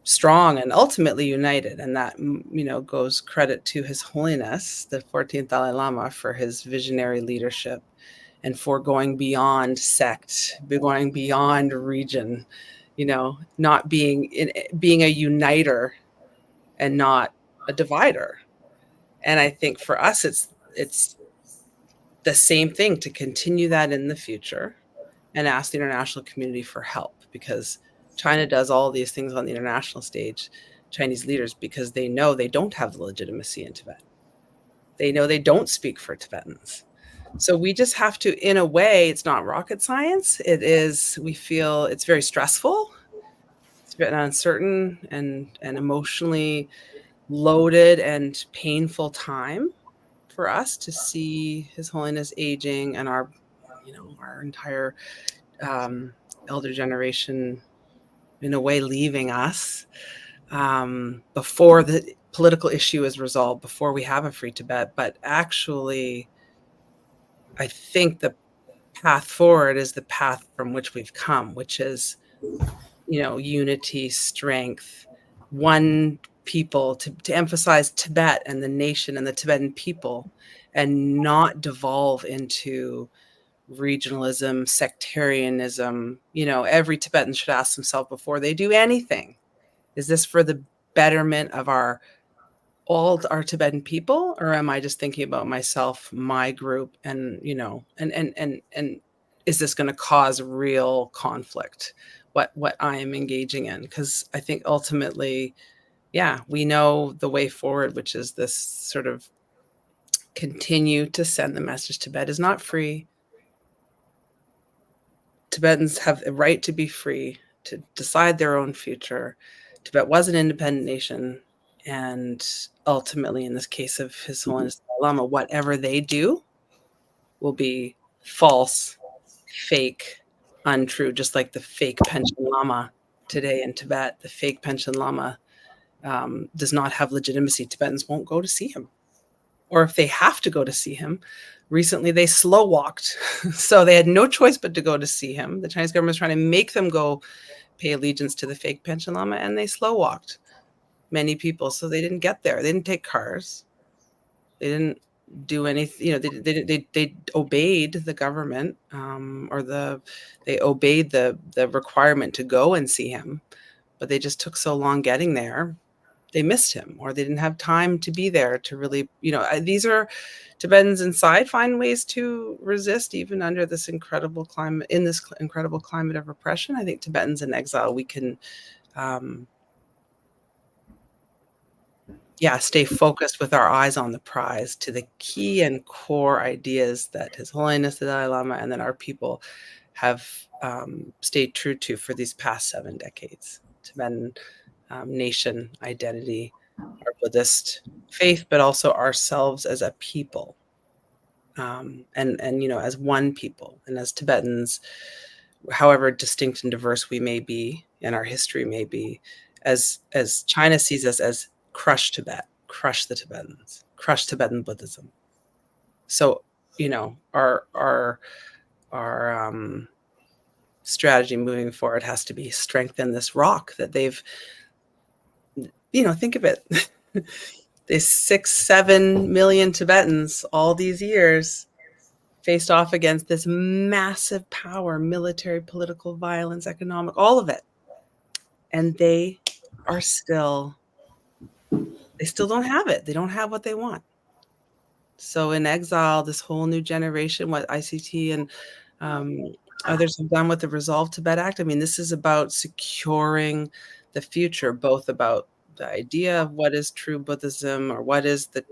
strong and ultimately united. And that, goes credit to His Holiness, the 14th Dalai Lama, for his visionary leadership and for going beyond sect, going beyond region, not being a uniter and not a divider. And I think for us, it's the same thing, to continue that in the future and ask the international community for help, because China does all these things on the international stage, Chinese leaders, because they know they don't have the legitimacy in Tibet. They know they don't speak for Tibetans. So we just have to, in a way, it's not rocket science. It is, we feel it's very stressful. It's been uncertain and emotionally loaded and painful time for us to see His Holiness aging and our entire elder generation, in a way, leaving us before the political issue is resolved, before we have a free Tibet. But actually, I think the path forward is the path from which we've come, which is, unity, strength, one people, to emphasize Tibet and the nation and the Tibetan people, and not devolve into regionalism, sectarianism. Every Tibetan should ask themselves before they do anything, is this for the betterment of all our Tibetan people, or am I just thinking about myself, my group, and and is this going to cause real conflict, what I am engaging in? Because I think ultimately, we know the way forward, which is this sort of continue to send the message: Tibet is not free. Tibetans have a right to be free, to decide their own future. Tibet was an independent nation. And ultimately, in this case of His Holiness Dalai Lama, whatever they do will be false, fake, untrue, just like the fake pension lama today in Tibet. The fake pension lama does not have legitimacy. Tibetans won't go to see him. or if they have to go to see him. Recently, they slow walked. So they had no choice but to go to see him. The Chinese government was trying to make them go pay allegiance to the fake Panchen Lama, and they slow walked many people. So they didn't get there. They didn't take cars. They didn't do anything. They obeyed the government, they obeyed the requirement to go and see him, but they just took so long getting there. They missed him, or they didn't have time to be there to really, these are Tibetans inside find ways to resist even under this incredible climate, in this incredible climate of repression. I think Tibetans in exile, we can, stay focused with our eyes on the prize to the key and core ideas that His Holiness the Dalai Lama and then our people have stayed true to for these past 7 decades. Tibetan nation identity, our Buddhist faith, but also ourselves as a people, and as one people, and as Tibetans, however distinct and diverse we may be, and our history may be, as China sees us as crush Tibet, crush the Tibetans, crush Tibetan Buddhism. So, our strategy moving forward has to be strengthen this rock that they've, think of it, these 6-7 million Tibetans all these years faced off against this massive power, military, political violence, economic, all of it. And they still don't have it. They don't have what they want. So in exile, this whole new generation, what ICT and others have done with the Resolve Tibet Act, I mean, this is about securing the future, both about the idea of what is true Buddhism, or what is the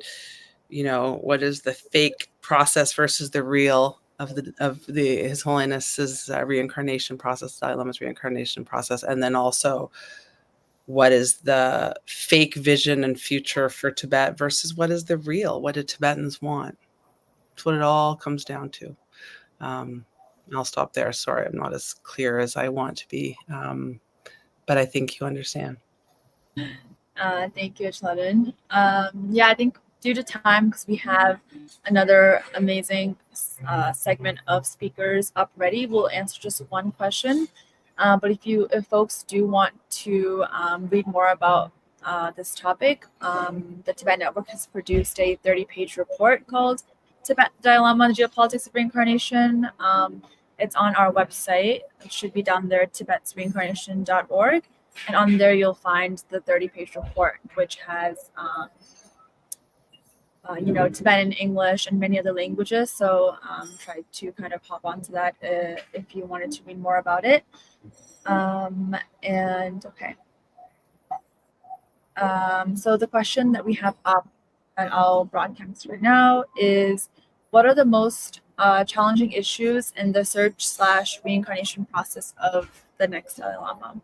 fake process versus the real of His Holiness's reincarnation process, Dalai Lama's reincarnation process, and then also what is the fake vision and future for Tibet versus what is the real, what do Tibetans want? That's what it all comes down to. I'll stop there. Sorry, I'm not as clear as I want to be, but I think you understand. Thank you, Chleden. I think due to time, because we have another amazing segment of speakers up ready, we'll answer just one question. But if folks do want to read more about this topic, the Tibet Network has produced a 30-page report called Tibet, Dalai Lama, the Geopolitics of Reincarnation. It's on our website. It should be down there, tibetsreincarnation.org. And on there, you'll find the 30-page report, which has, Tibetan, English, and many other languages. So try to kind of hop onto that if you wanted to read more about it. So the question that we have up, and I'll broadcast right now, is what are the most challenging issues in the search/reincarnation process of the next Dalai Lama?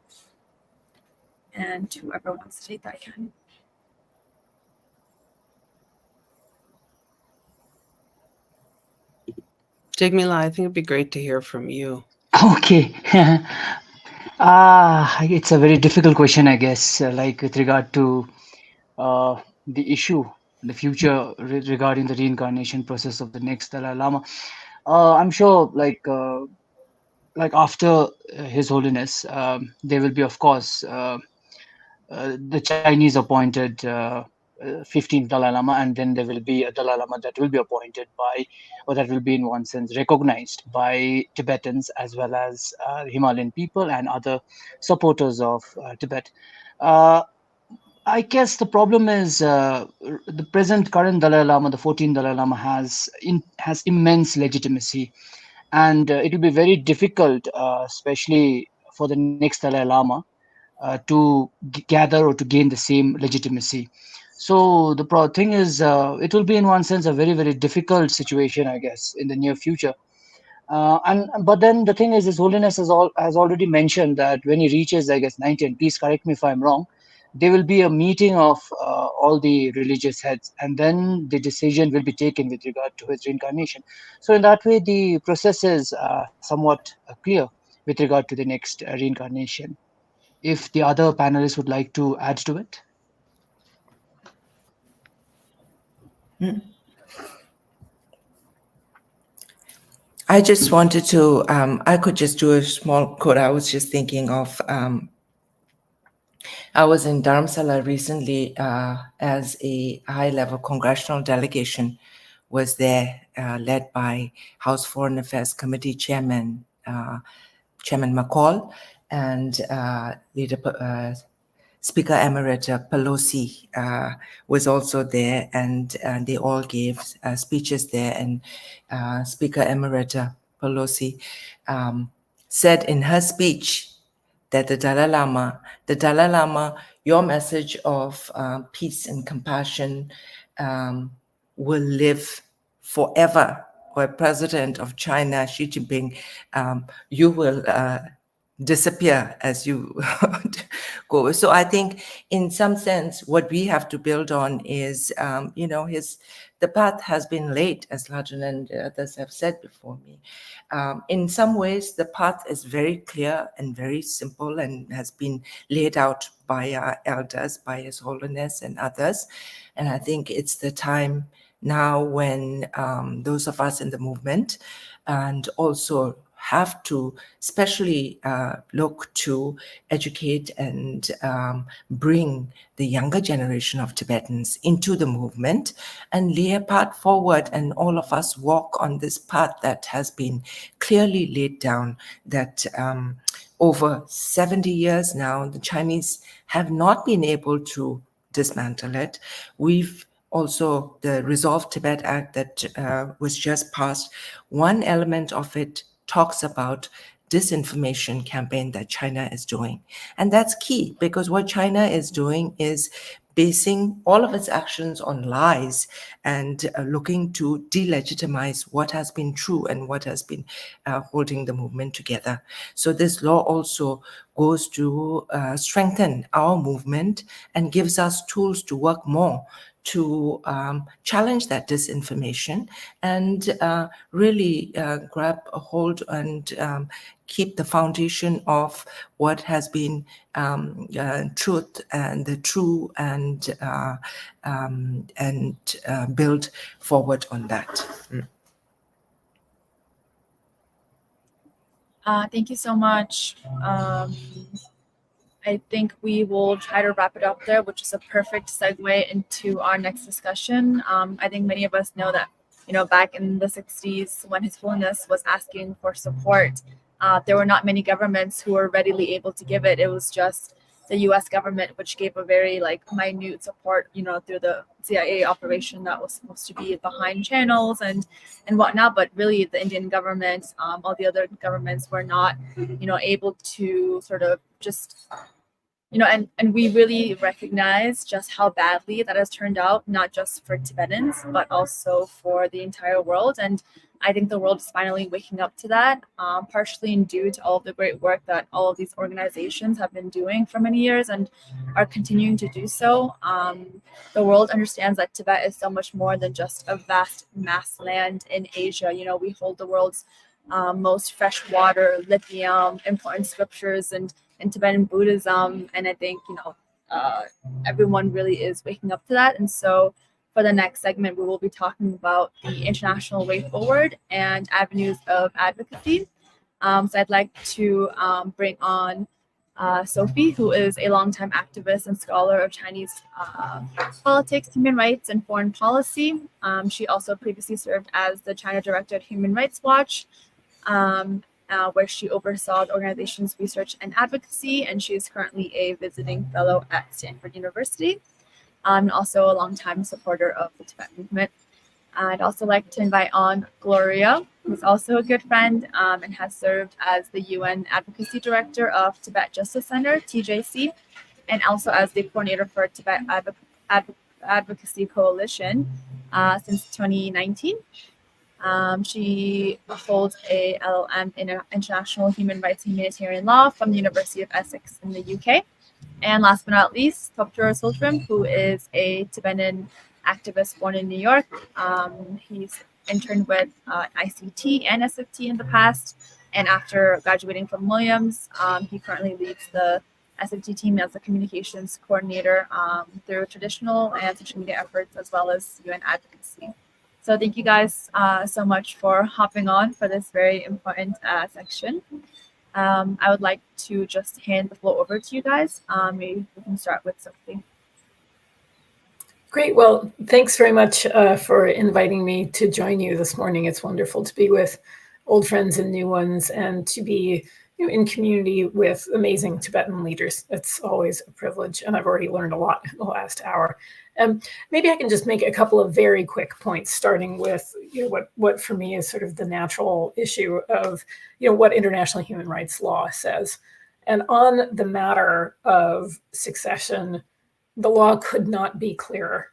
And whoever wants to take that can. Jigmila, I think it'd be great to hear from you. Okay. It's a very difficult question, I guess, like with regard to the issue, the future regarding the reincarnation process of the next Dalai Lama. I'm sure, like after His Holiness, there will be, of course, the Chinese appointed 15th Dalai Lama, and then there will be a Dalai Lama that will be appointed by, or that will be in one sense recognized by Tibetans as well as Himalayan people and other supporters of Tibet. I guess the problem is the current Dalai Lama, the 14th Dalai Lama, has immense legitimacy, and it will be very difficult, especially for the next Dalai Lama, to gather or to gain the same legitimacy. So the thing is, it will be in one sense a very, very difficult situation, I guess, in the near future. But then the thing is, His Holiness has already mentioned that when he reaches, I guess, 90, and please correct me if I'm wrong, there will be a meeting of all the religious heads, and then the decision will be taken with regard to his reincarnation. So in that way, the process is somewhat clear with regard to the next reincarnation. If the other panelists would like to add to it. I just wanted to, I could just do a small quote. I was just thinking of, I was in Dharamsala recently as a high-level congressional delegation was there, led by House Foreign Affairs Committee Chairman, Chairman McCall, and Speaker Emerita Pelosi was also there, and they all gave speeches there. And Speaker Emerita Pelosi said in her speech that the Dalai Lama, your message of peace and compassion will live forever. Or President of China, Xi Jinping, you will disappear as you go. So I think in some sense, what we have to build on is, the path has been laid, as Lajan and others have said before me. In some ways, the path is very clear and very simple and has been laid out by our elders, by His Holiness and others. And I think it's the time now when those of us in the movement and also have to especially look to educate and bring the younger generation of Tibetans into the movement and lay a path forward, and all of us walk on this path that has been clearly laid down, that over 70 years now, the Chinese have not been able to dismantle it. We've also, the Resolve Tibet Act that was just passed, one element of it talks about disinformation campaign that China is doing. And that's key, because what China is doing is basing all of its actions on lies and looking to delegitimize what has been true and what has been holding the movement together. So this law also goes to strengthen our movement and gives us tools to work more to challenge that disinformation and really grab a hold and keep the foundation of what has been truth and the true and build forward on that. Thank you so much. I think we will try to wrap it up there, which is a perfect segue into our next discussion. I think many of us know that, back in the 60s, when His Holiness was asking for support, there were not many governments who were readily able to give it. It was just the U.S. government, which gave a very minute support, through the CIA operation that was supposed to be behind channels and whatnot. But really, the Indian government, all the other governments were not, able to sort of just, and we really recognize just how badly that has turned out, not just for Tibetans, but also for the entire world. And I think the world is finally waking up to that, partially due to all of the great work that all of these organizations have been doing for many years and are continuing to do so. The world understands that Tibet is so much more than just a vast mass land in Asia. We hold the world's most fresh water, lithium, important scriptures, and Tibetan Buddhism. And I think, everyone really is waking up to that. And so for the next segment, we will be talking about the international way forward and avenues of advocacy. So I'd like to bring on Sophie, who is a longtime activist and scholar of Chinese politics, human rights, and foreign policy. She also previously served as the China Director at Human Rights Watch, where she oversaw the organization's research and advocacy, and she is currently a visiting fellow at Stanford University, and also a longtime supporter of the Tibet movement. I'd also like to invite on Gloria, who's also a good friend and has served as the UN Advocacy Director of Tibet Justice Center, TJC, and also as the coordinator for Tibet Advocacy Coalition since 2019. She holds a LLM in International Human Rights and Humanitarian Law from the University of Essex in the UK. And last but not least, Toptur Sultrim, who is a Tibetan activist born in New York. He's interned with ICT and SFT in the past. And after graduating from Williams, he currently leads the SFT team as the communications coordinator through traditional and social media efforts, as well as UN advocacy. So thank you guys so much for hopping on for this very important section. I would like to just hand the floor over to you guys. Maybe we can start with Sophie. Great. Well, thanks very much for inviting me to join you this morning. It's wonderful to be with old friends and new ones, and to be in community with amazing Tibetan leaders. It's always a privilege, and I've already learned a lot in the last hour. Maybe I can just make a couple of very quick points, starting with what for me is sort of the natural issue of what international human rights law says. And on the matter of succession, the law could not be clearer.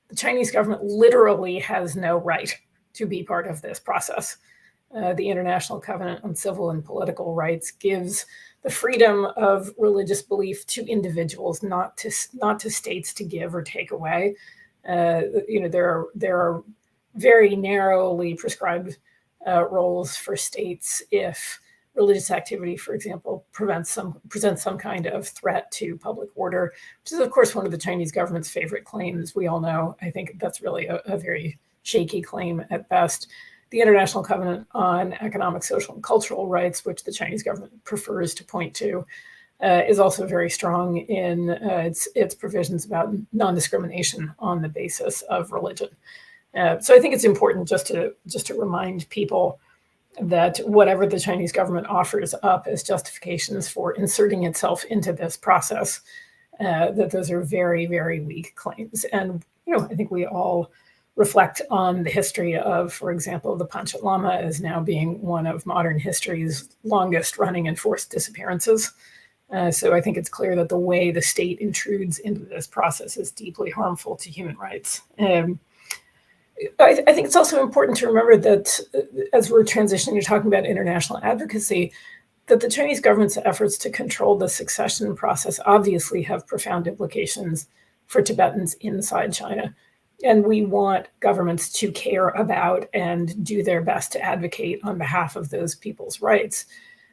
The Chinese government literally has no right to be part of this process. The International Covenant on Civil and Political Rights gives the freedom of religious belief to individuals, not to states to give or take away. There are very narrowly prescribed roles for states if religious activity, for example, presents some kind of threat to public order, which is, of course, one of the Chinese government's favorite claims. We all know. I think that's really a very shaky claim at best. The International Covenant on Economic, Social, and Cultural Rights, which the Chinese government prefers to point to, is also very strong in its provisions about non-discrimination on the basis of religion. So I think it's important just to remind people that whatever the Chinese government offers up as justifications for inserting itself into this process, that those are very, very weak claims. And, I think we all reflect on the history of, for example, the Panchen Lama as now being one of modern history's longest running enforced disappearances. So I think it's clear that the way the state intrudes into this process is deeply harmful to human rights. I think it's also important to remember that as we're transitioning to talking about international advocacy, that the Chinese government's efforts to control the succession process obviously have profound implications for Tibetans inside China. And we want governments to care about and do their best to advocate on behalf of those people's rights.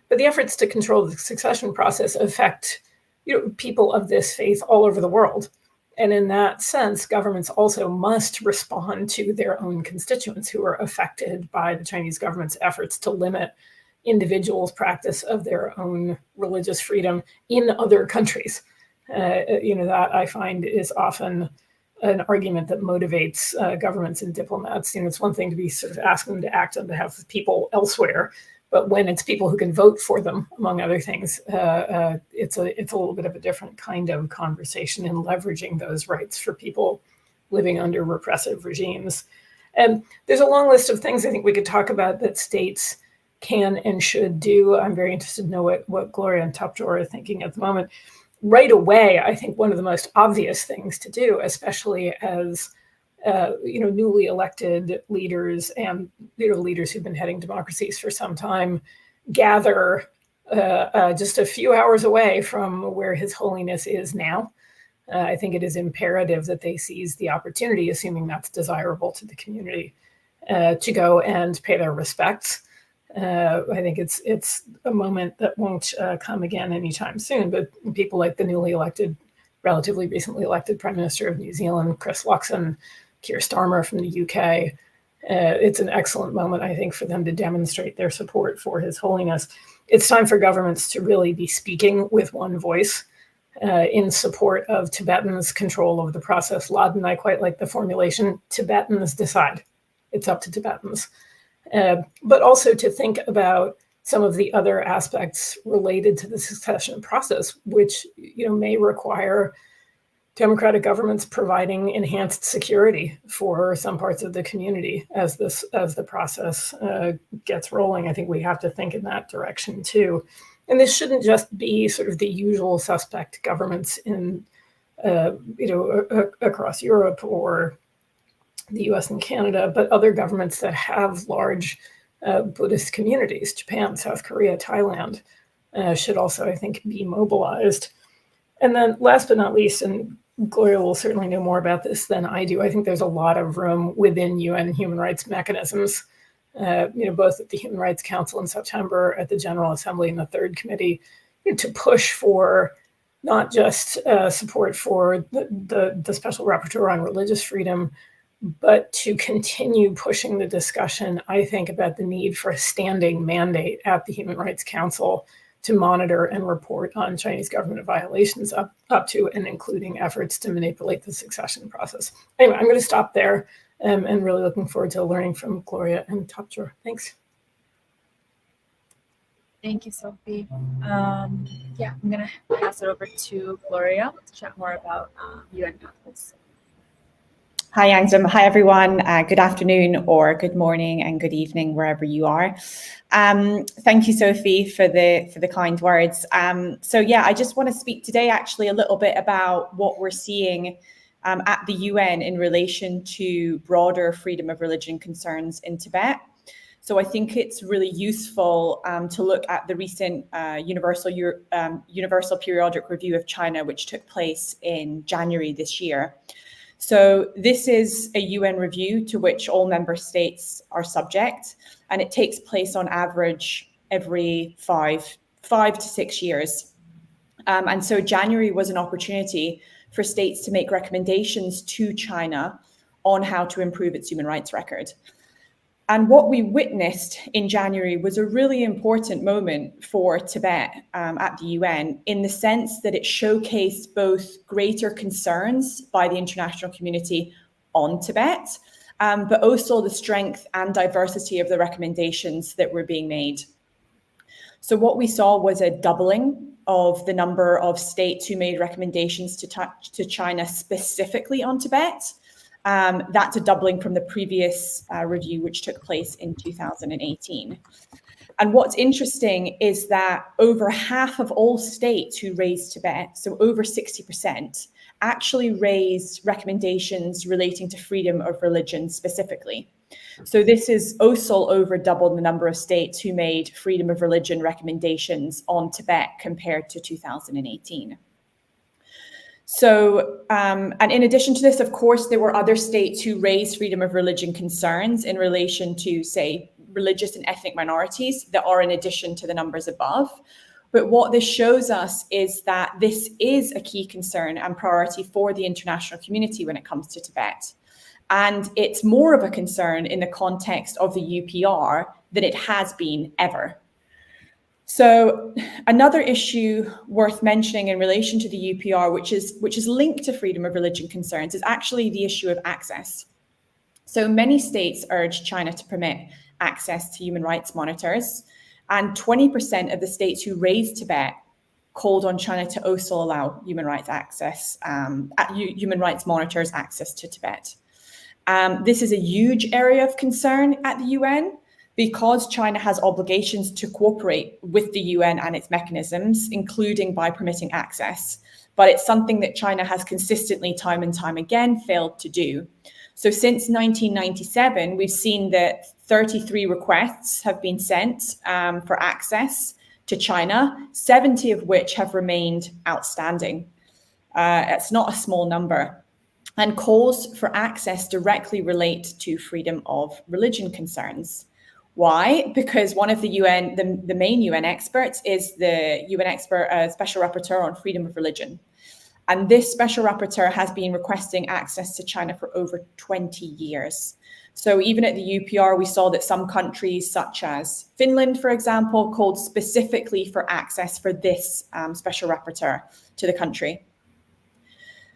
But the efforts to control the succession process affect people of this faith all over the world. And in that sense, governments also must respond to their own constituents who are affected by the Chinese government's efforts to limit individuals' practice of their own religious freedom in other countries. That I find is often an argument that motivates governments and diplomats. It's one thing to be sort of asking them to act on behalf of people elsewhere, but when it's people who can vote for them, among other things, it's a little bit of a different kind of conversation in leveraging those rights for people living under repressive regimes. And there's a long list of things I think we could talk about that states can and should do. I'm very interested to know what Gloria and Toptor are thinking at the moment. Right away, I think one of the most obvious things to do, especially as newly elected leaders and leaders who've been heading democracies for some time, gather just a few hours away from where His Holiness is now. I think it is imperative that they seize the opportunity, assuming that's desirable to the community, to go and pay their respects. I think it's a moment that won't come again anytime soon, but people like the relatively recently elected Prime Minister of New Zealand, Chris Luxon, Keir Starmer from the UK, it's an excellent moment, I think, for them to demonstrate their support for His Holiness. It's time for governments to really be speaking with one voice in support of Tibetans' control of the process. Lad and I quite like the formulation, Tibetans decide. It's up to Tibetans. But also to think about some of the other aspects related to the succession process, which may require democratic governments providing enhanced security for some parts of the community as the process gets rolling. I think we have to think in that direction too. And this shouldn't just be sort of the usual suspect governments in across Europe or the US and Canada, but other governments that have large Buddhist communities, Japan, South Korea, Thailand, should also, I think, be mobilized. And then last but not least, and Gloria will certainly know more about this than I do, I think there's a lot of room within UN human rights mechanisms, both at the Human Rights Council in September, at the General Assembly in the Third Committee, to push for not just support for the Special Rapporteur on religious freedom, but to continue pushing the discussion, I think, about the need for a standing mandate at the Human Rights Council to monitor and report on Chinese government violations up to and including efforts to manipulate the succession process. Anyway, I'm going to stop there, and really looking forward to learning from Gloria and Tapjor. Thanks. Thank you, Sophie. Yeah, I'm going to pass it over to Gloria to chat more about UN pathways. Hi, Yangzum. Hi, everyone. Good afternoon or good morning and good evening, wherever you are. Thank you, Sophie, for the kind words. So yeah, I just want to speak today actually a little bit about what we're seeing at the UN in relation to broader freedom of religion concerns in Tibet. So I think it's really useful to look at the recent Universal Periodic Review of China, which took place in January this year. So this is a UN review to which all member states are subject, and it takes place on average every five to 6 years. And so January was an opportunity for states to make recommendations to China on how to improve its human rights record. And what we witnessed in January was a really important moment for Tibet at the UN, in the sense that it showcased both greater concerns by the international community on Tibet, but also the strength and diversity of the recommendations that were being made. So what we saw was a doubling of the number of states who made recommendations to China specifically on Tibet. That's a doubling from the previous review, which took place in 2018. And what's interesting is that over half of all states who raised Tibet, so over 60%, actually raised recommendations relating to freedom of religion specifically. So this is also over double the number of states who made freedom of religion recommendations on Tibet compared to 2018. So, and in addition to this, of course, there were other states who raised freedom of religion concerns in relation to, say, religious and ethnic minorities that are in addition to the numbers above. But what this shows us is that this is a key concern and priority for the international community when it comes to Tibet. And it's more of a concern in the context of the UPR than it has been ever. So another issue worth mentioning in relation to the UPR, which is linked to freedom of religion concerns, is actually the issue of access. So many states urge China to permit access to human rights monitors, and 20% of the states who raised Tibet called on China to also allow human rights access, human rights monitors access to Tibet. This is a huge area of concern at the UN, because China has obligations to cooperate with the UN and its mechanisms, including by permitting access. But it's something that China has consistently, time and time again, failed to do. So since 1997, we've seen that 33 requests have been sent for access to China, 70 of which have remained outstanding. It's not a small number. And calls for access directly relate to freedom of religion concerns. Why? Because one of the UN, the main UN experts is the UN expert, Special Rapporteur on Freedom of Religion. And this Special Rapporteur has been requesting access to China for over 20 years. So even at the UPR, we saw that some countries, such as Finland, for example, called specifically for access for this Special Rapporteur to the country.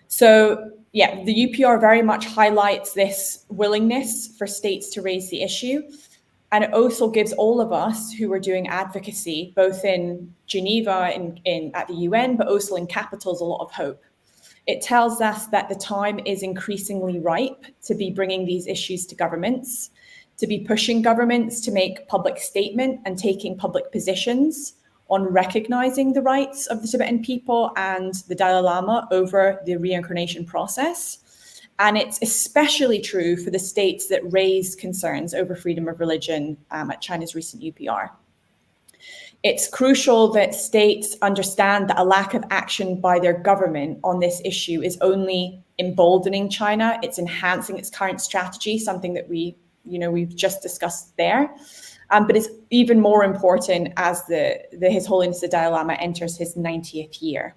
So yeah, the UPR very much highlights this willingness for states to raise the issue. And it also gives all of us who are doing advocacy, both in Geneva at the UN, but also in capitals, a lot of hope. It tells us that the time is increasingly ripe to be bringing these issues to governments, to be pushing governments to make public statement and taking public positions on recognizing the rights of the Tibetan people and the Dalai Lama over the reincarnation process. And it's especially true for the states that raised concerns over freedom of religion at China's recent UPR. It's crucial that states understand that a lack of action by their government on this issue is only emboldening China. It's enhancing its current strategy, something that we've just discussed there. But it's even more important as His Holiness the Dalai Lama enters his 90th year.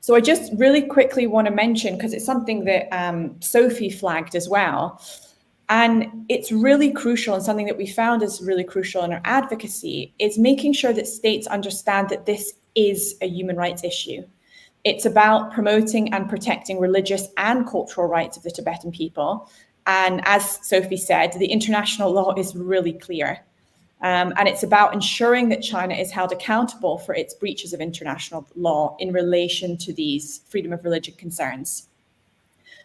So I just really quickly want to mention, because it's something that Sophie flagged as well, and it's really crucial, and something that we found is really crucial in our advocacy, is making sure that states understand that this is a human rights issue. It's about promoting and protecting religious and cultural rights of the Tibetan people. And as Sophie said, the international law is really clear. And it's about ensuring that China is held accountable for its breaches of international law in relation to these freedom of religion concerns.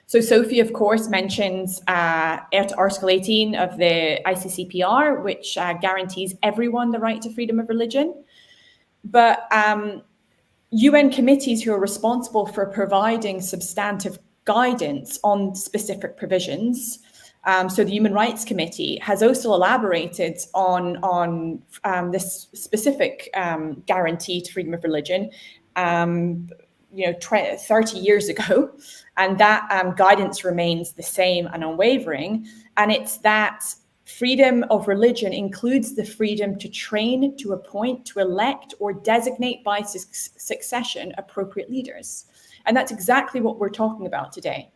So Sophie, of course, mentions Article 18 of the ICCPR, which guarantees everyone the right to freedom of religion. But UN committees who are responsible for providing substantive guidance on specific provisions, so the Human Rights Committee, has also elaborated on this specific guarantee to freedom of religion 30 years ago, and that guidance remains the same and unwavering. And it's that freedom of religion includes the freedom to train, to appoint, to elect, or designate by succession appropriate leaders. And that's exactly what we're talking about today.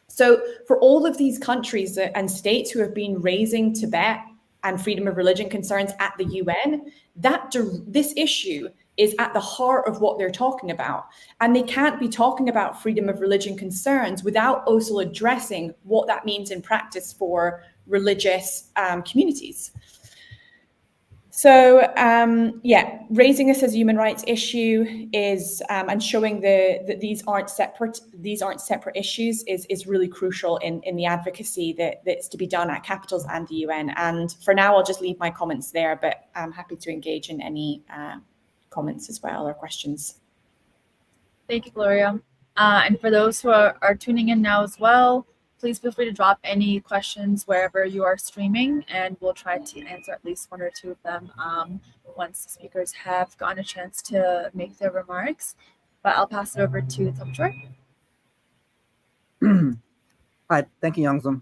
So for all of these countries and states who have been raising Tibet and freedom of religion concerns at the UN, this issue is at the heart of what they're talking about. And they can't be talking about freedom of religion concerns without also addressing what that means in practice for religious communities. So raising this as a human rights issue is and showing that these aren't separate issues is really crucial in the advocacy that's to be done at capitals and the UN. And for now, I'll just leave my comments there, but I'm happy to engage in any comments as well or questions. Thank you, Gloria. And for those who are tuning in now as well, please feel free to drop any questions wherever you are streaming, and we'll try to answer at least one or two of them once the speakers have gotten a chance to make their remarks. But I'll pass it over to Topchor. Hi, thank you, Youngsum.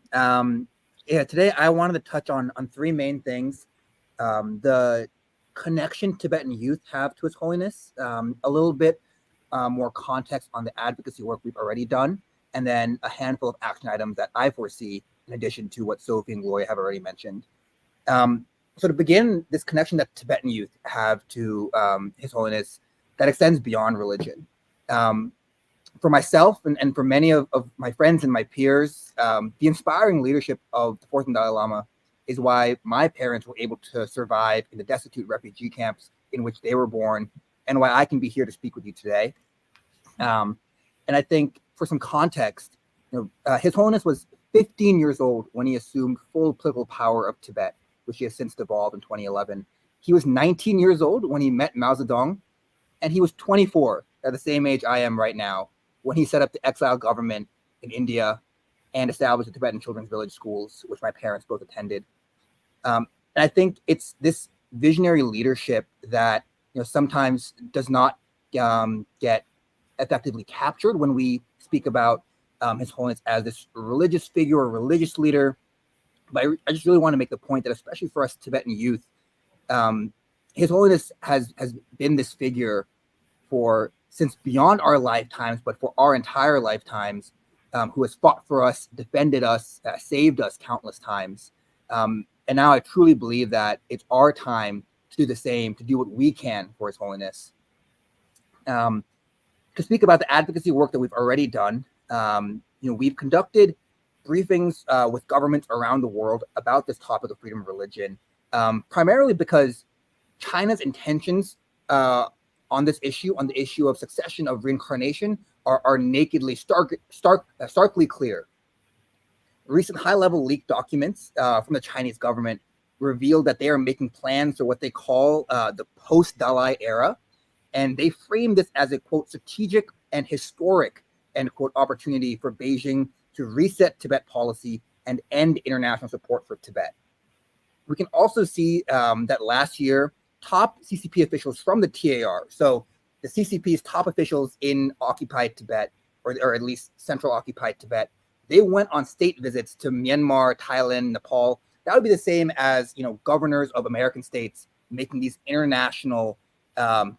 Today I wanted to touch on three main things. The connection Tibetan youth have to His Holiness, a little bit more context on the advocacy work we've already done, and then a handful of action items that I foresee in addition to what Sophie and Gloria have already mentioned. So to begin, this connection that Tibetan youth have to His Holiness that extends beyond religion. For myself and for many of my friends and my peers, the inspiring leadership of the 14th Dalai Lama is why my parents were able to survive in the destitute refugee camps in which they were born, and why I can be here to speak with you today. And I think for some context, His Holiness was 15 years old when he assumed full political power of Tibet, which he has since devolved in 2011. He was 19 years old when he met Mao Zedong, and he was 24, at the same age I am right now, when he set up the exile government in India and established the Tibetan Children's Village schools, which my parents both attended. And I think it's this visionary leadership that sometimes does not get effectively captured when we speak about His Holiness as this religious figure or religious leader. But I just really want to make the point that, especially for us Tibetan youth, His Holiness has been this figure since beyond our lifetimes, but for our entire lifetimes, who has fought for us, defended us, saved us countless times. And now I truly believe that it's our time to do the same, to do what we can for His Holiness. To speak about the advocacy work that we've already done, we've conducted briefings with governments around the world about this topic of freedom of religion, primarily because China's intentions on this issue, on the issue of succession of reincarnation, are nakedly, starkly clear. Recent high-level leaked documents from the Chinese government revealed that they are making plans for what they call the post-Dalai era, and they frame this as a, quote, strategic and historic, end quote, opportunity for Beijing to reset Tibet policy and end international support for Tibet. We can also see that last year, top CCP officials from the TAR, so the CCP's top officials in occupied Tibet, or at least central occupied Tibet, they went on state visits to Myanmar, Thailand, Nepal. That would be the same as governors of American states making these international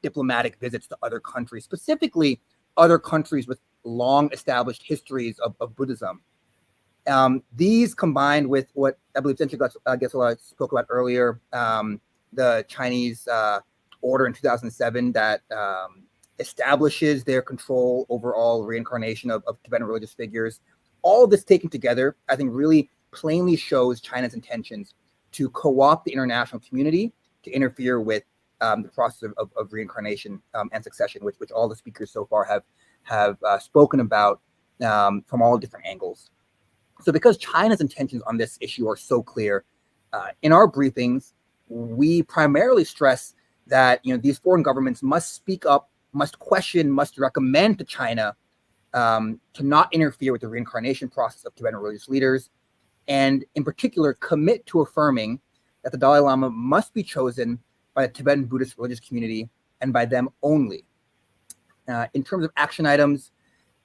diplomatic visits to other countries, specifically other countries with long established histories of Buddhism. These combined with what I believe Geshe spoke about earlier, the Chinese order in 2007 that establishes their control over all reincarnation of Tibetan religious figures. All this taken together, I think, really plainly shows China's intentions to co-opt the international community to interfere with the process of reincarnation and succession, which all the speakers so far have spoken about from all different angles. So because China's intentions on this issue are so clear, in our briefings, we primarily stress that these foreign governments must speak up, must question, must recommend to China to not interfere with the reincarnation process of Tibetan religious leaders, and in particular commit to affirming that the Dalai Lama must be chosen by the Tibetan Buddhist religious community and by them only. In terms of action items,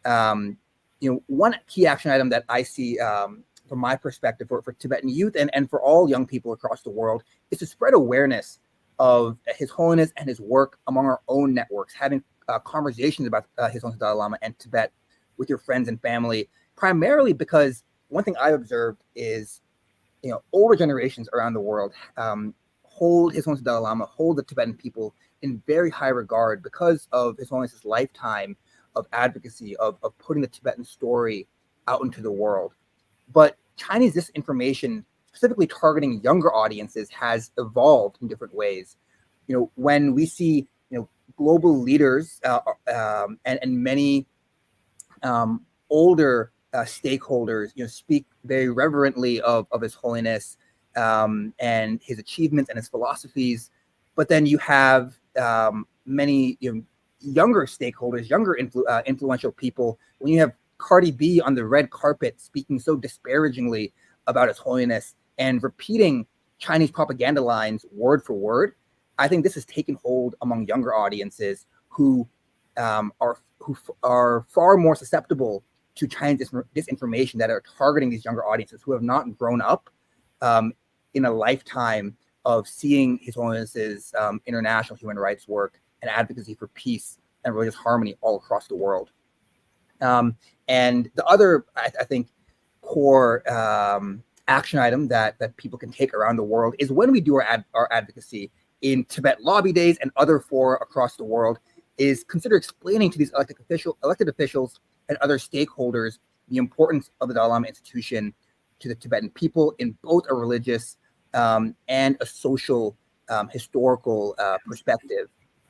one key action item that I see from my perspective for Tibetan youth and for all young people across the world is to spread awareness of His Holiness and his work among our own networks, having conversations about His Holiness Dalai Lama and Tibet with your friends and family, primarily because one thing I've observed is, older generations around the world hold His Holiness Dalai Lama, hold the Tibetan people in very high regard because of His Holiness's lifetime of advocacy, of putting the Tibetan story out into the world. But Chinese disinformation, specifically targeting younger audiences, has evolved in different ways. When we see, global leaders and many older stakeholders, speak very reverently of His Holiness and his achievements and his philosophies, but then you have many younger stakeholders, younger influential people. When you have Cardi B on the red carpet speaking so disparagingly about His Holiness and repeating Chinese propaganda lines word for word, I think this has taken hold among younger audiences who are far more susceptible to Chinese disinformation, that are targeting these younger audiences who have not grown up in a lifetime of seeing His Holiness's international human rights work and advocacy for peace and religious harmony all across the world. And the other, I think, core action item that people can take around the world is when we do our advocacy in Tibet lobby days and other fora across the world, is consider explaining to these elected officials and other stakeholders the importance of the Dalai Lama institution to the Tibetan people in both a religious and a social historical perspective.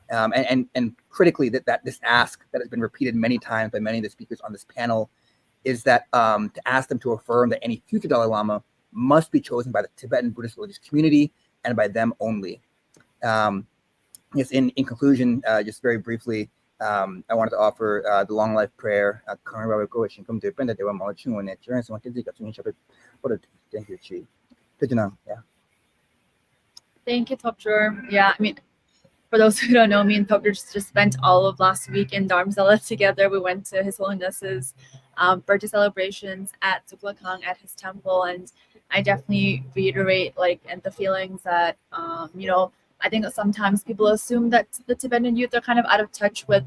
And critically, that this ask that has been repeated many times by many of the speakers on this panel is that to ask them to affirm that any future Dalai Lama must be chosen by the Tibetan Buddhist religious community and by them only. Yes, in conclusion, just very briefly, I wanted to offer the long life prayer. Thank you, Topjor. Yeah, I mean, for those who don't know, me and Topjor just spent all of last week in Dharamsala together. We went to His Holiness's birthday celebrations at Zuklakang at his temple, and I definitely reiterate and the feelings that I think sometimes people assume that the Tibetan youth are kind of out of touch with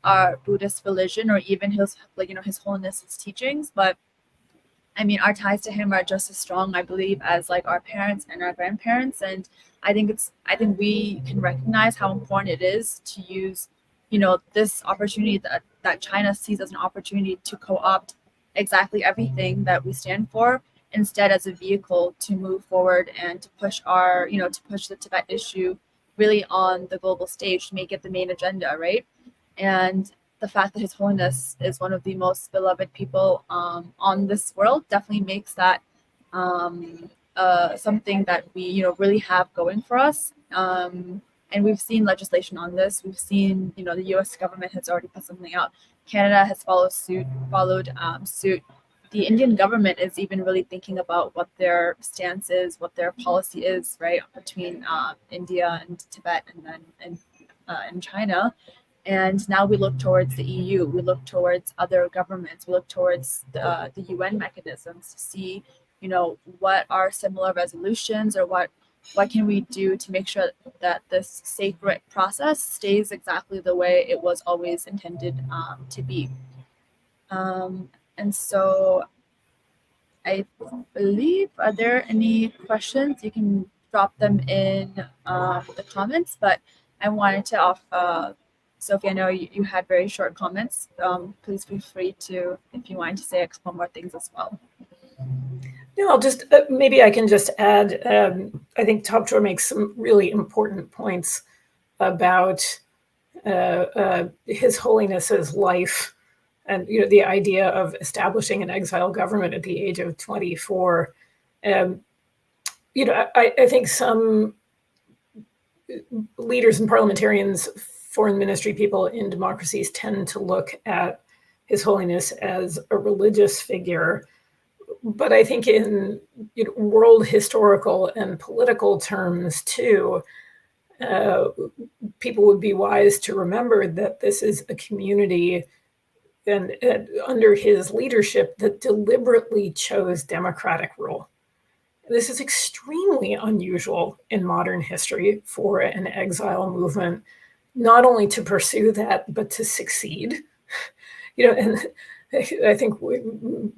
our Buddhist religion or even His Holiness's teachings, but I mean, our ties to him are just as strong, I believe, as our parents and our grandparents. And I think we can recognize how important it is to use, this opportunity that China sees as an opportunity to co-opt exactly everything that we stand for, instead as a vehicle to move forward and to push to push the Tibet issue really on the global stage, to make it the main agenda, right? And the fact that His Holiness is one of the most beloved people on this world definitely makes that something that we really have going for us. And we've seen legislation on this. We've seen the U.S. government has already put something out. Canada has followed suit. The Indian government is even really thinking about what their stance is, what their policy is, right, between India and Tibet and then and China. And now we look towards the EU, we look towards other governments, we look towards the UN mechanisms to see, what are similar resolutions or what what can we do to make sure that this sacred process stays exactly the way it was always intended to be. And so I believe, are there any questions? You can drop them in the comments, but I wanted to offer, Sophie, I know you had very short comments. Please feel free to, if you wanted to say a couple more things as well. No, I'll just, maybe I can just add, I think Toptor makes some really important points about His Holiness's life, and the idea of establishing an exile government at the age of 24. I think some leaders and parliamentarians, foreign ministry people in democracies tend to look at His Holiness as a religious figure. But I think in world historical and political terms too, people would be wise to remember that this is a community and under his leadership that deliberately chose democratic rule. This is extremely unusual in modern history for an exile movement, not only to pursue that, but to succeed. And I think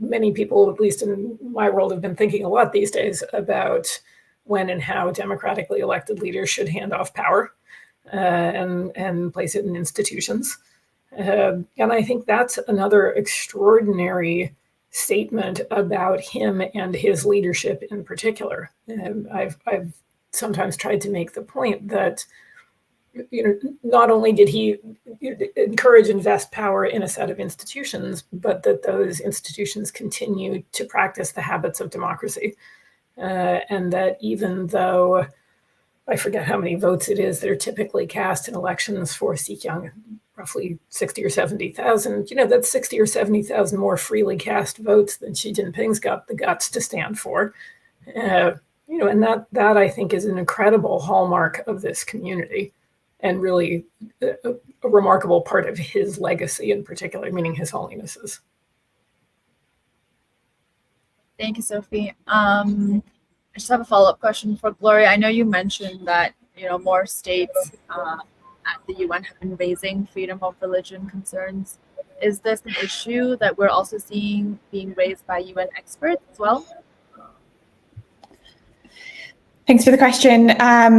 many people, at least in my world, have been thinking a lot these days about when and how democratically elected leaders should hand off power and place it in institutions. And I think that's another extraordinary statement about him and his leadership in particular. I've sometimes tried to make the point that not only did he encourage and vest power in a set of institutions, but that those institutions continue to practice the habits of democracy. And that even though, I forget how many votes it is that are typically cast in elections for Xinjiang, roughly 60 or 70,000, that's 60 or 70,000 more freely cast votes than Xi Jinping's got the guts to stand for. And that I think is an incredible hallmark of this community, and really a remarkable part of his legacy in particular, meaning His Holiness's. Thank you, Sophie. I just have a follow-up question for Gloria. I know you mentioned that more states at the UN have been raising freedom of religion concerns. Is this an issue that we're also seeing being raised by UN experts as well? Thanks for the question.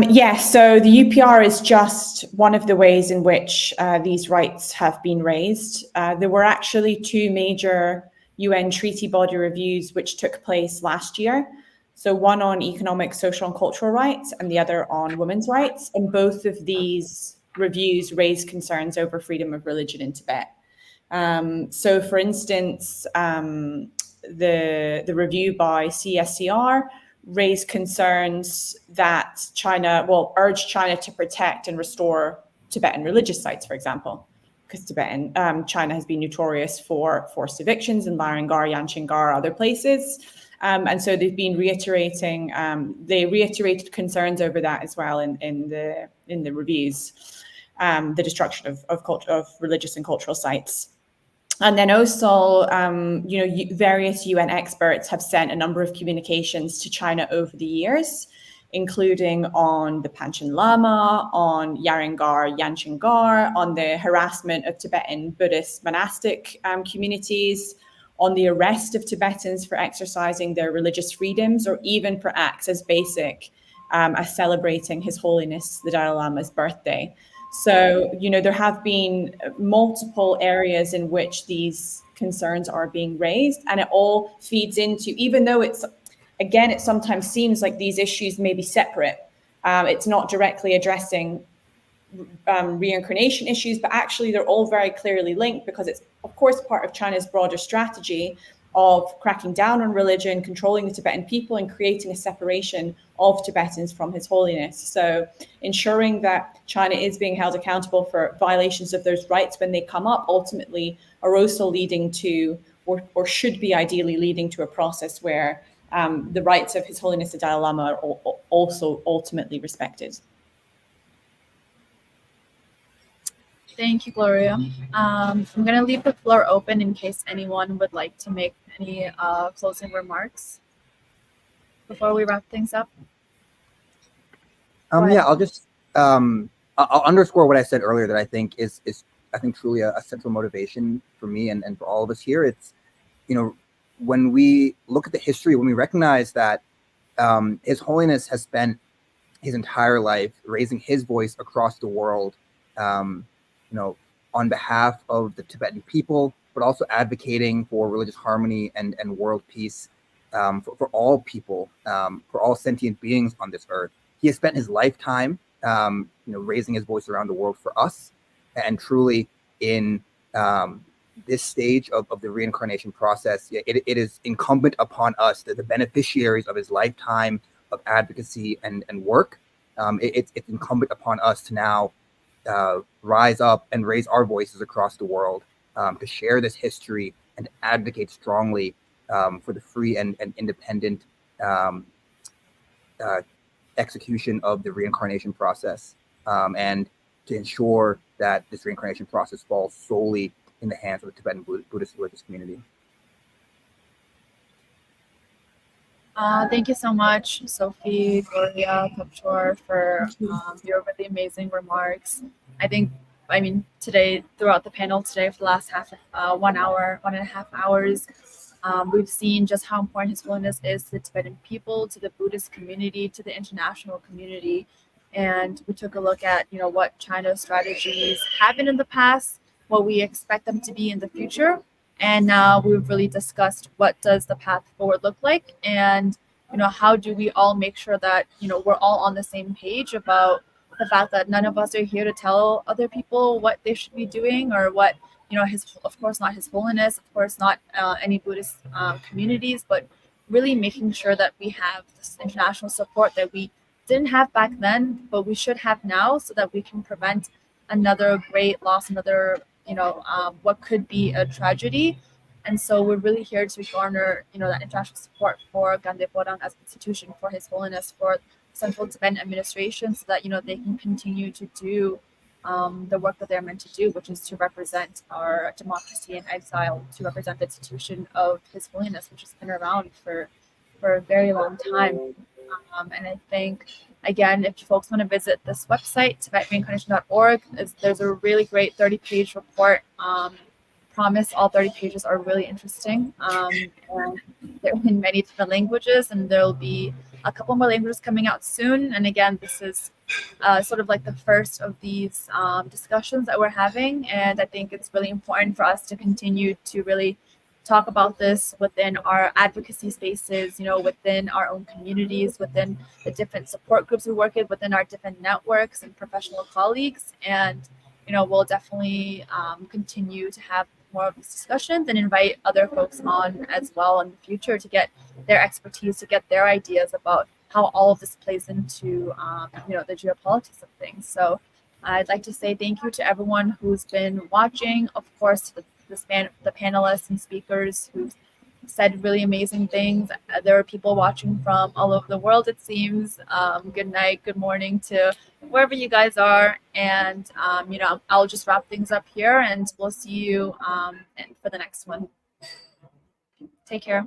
Yes, so the UPR is just one of the ways in which these rights have been raised. There were actually two major UN treaty body reviews which took place last year. So one on economic, social, and cultural rights, and the other on women's rights. And both of these reviews raised concerns over freedom of religion in Tibet. So for instance, the review by CSCR raised concerns that urged China to protect and restore Tibetan religious sites, for example, because China has been notorious for forced evictions in Larangar, Yanshingar, other places. And so they've been reiterating, they reiterated concerns over that as well in the reviews, the destruction of religious and cultural sites. And then also, various UN experts have sent a number of communications to China over the years, including on the Panchen Lama, on Yarangar, Yanshingar, on the harassment of Tibetan Buddhist monastic communities, on the arrest of Tibetans for exercising their religious freedoms, or even for acts as basic as celebrating His Holiness the Dalai Lama's birthday. So, there have been multiple areas in which these concerns are being raised, and it all feeds into, even though it sometimes seems like these issues may be separate. It's not directly addressing reincarnation issues, but actually they're all very clearly linked, because it's, of course, part of China's broader strategy of cracking down on religion, controlling the Tibetan people, and creating a separation of Tibetans from His Holiness. So ensuring that China is being held accountable for violations of those rights when they come up ultimately are also leading to, or should be ideally leading to, a process where the rights of His Holiness the Dalai Lama are also ultimately respected. Thank you, Gloria. I'm going to leave the floor open in case anyone would like to make any closing remarks before we wrap things up. Yeah, I'll just I'll underscore what I said earlier, that I think is I think truly a central motivation for me and for all of us here. It's, you know, when we look at the history, when we recognize that His Holiness has spent his entire life raising his voice across the world, you know, on behalf of the Tibetan people, but also advocating for religious harmony and world peace, for all people, for all sentient beings on this earth. He has spent his lifetime, you know, raising his voice around the world for us, and truly in this stage of the reincarnation process, it is incumbent upon us, the beneficiaries of his lifetime of advocacy and work. It's incumbent upon us to now rise up and raise our voices across the world, to share this history and to advocate strongly for the free and independent execution of the reincarnation process, and to ensure that this reincarnation process falls solely in the hands of the Tibetan Buddhist religious community. Thank you so much, Sophie, Gloria, Kapchor, for your really amazing remarks. I mean, today, throughout the panel today, for the last 1.5 hours, we've seen just how important His Holiness is to the Tibetan people, to the Buddhist community, to the international community. And we took a look at, you know, what China's strategies have been in the past, what we expect them to be in the future. And now we've really discussed what does the path forward look like, and, you know, how do we all make sure that, you know, we're all on the same page about the fact that none of us are here to tell other people what they should be doing, or what, you know, of course not His Holiness, of course not any Buddhist communities, but really making sure that we have this international support that we didn't have back then, but we should have now, so that we can prevent another great loss, another, you know, what could be a tragedy. And so we're really here to garner, you know, that international support for Gande Bodang as an institution, for His Holiness, for Central Tibetan administration, so that, you know, they can continue to do the work that they're meant to do, which is to represent our democracy in exile, to represent the institution of His Holiness, which has been around for a very long time. And I think, again, if folks want to visit this website, TibetReincarnation.org, there's a really great 30-page report. Promise all 30 pages are really interesting. And they're in many different languages, and there'll be a couple more languages coming out soon. And again, this is sort of like the first of these discussions that we're having. And I think it's really important for us to continue to really talk about this within our advocacy spaces, you know, within our own communities, within the different support groups we work with, within our different networks and professional colleagues. And, you know, we'll definitely continue to have more of these discussions and invite other folks on as well in the future to get their expertise, to get their ideas about how all of this plays into, you know, the geopolitics of things. So I'd like to say thank you to everyone who's been watching. Of course, the panelists and speakers who said really amazing things. There are people watching from all over the world, it seems. Good night, good morning to wherever you guys are. And, you know, I'll just wrap things up here, and we'll see you for the next one. Take care.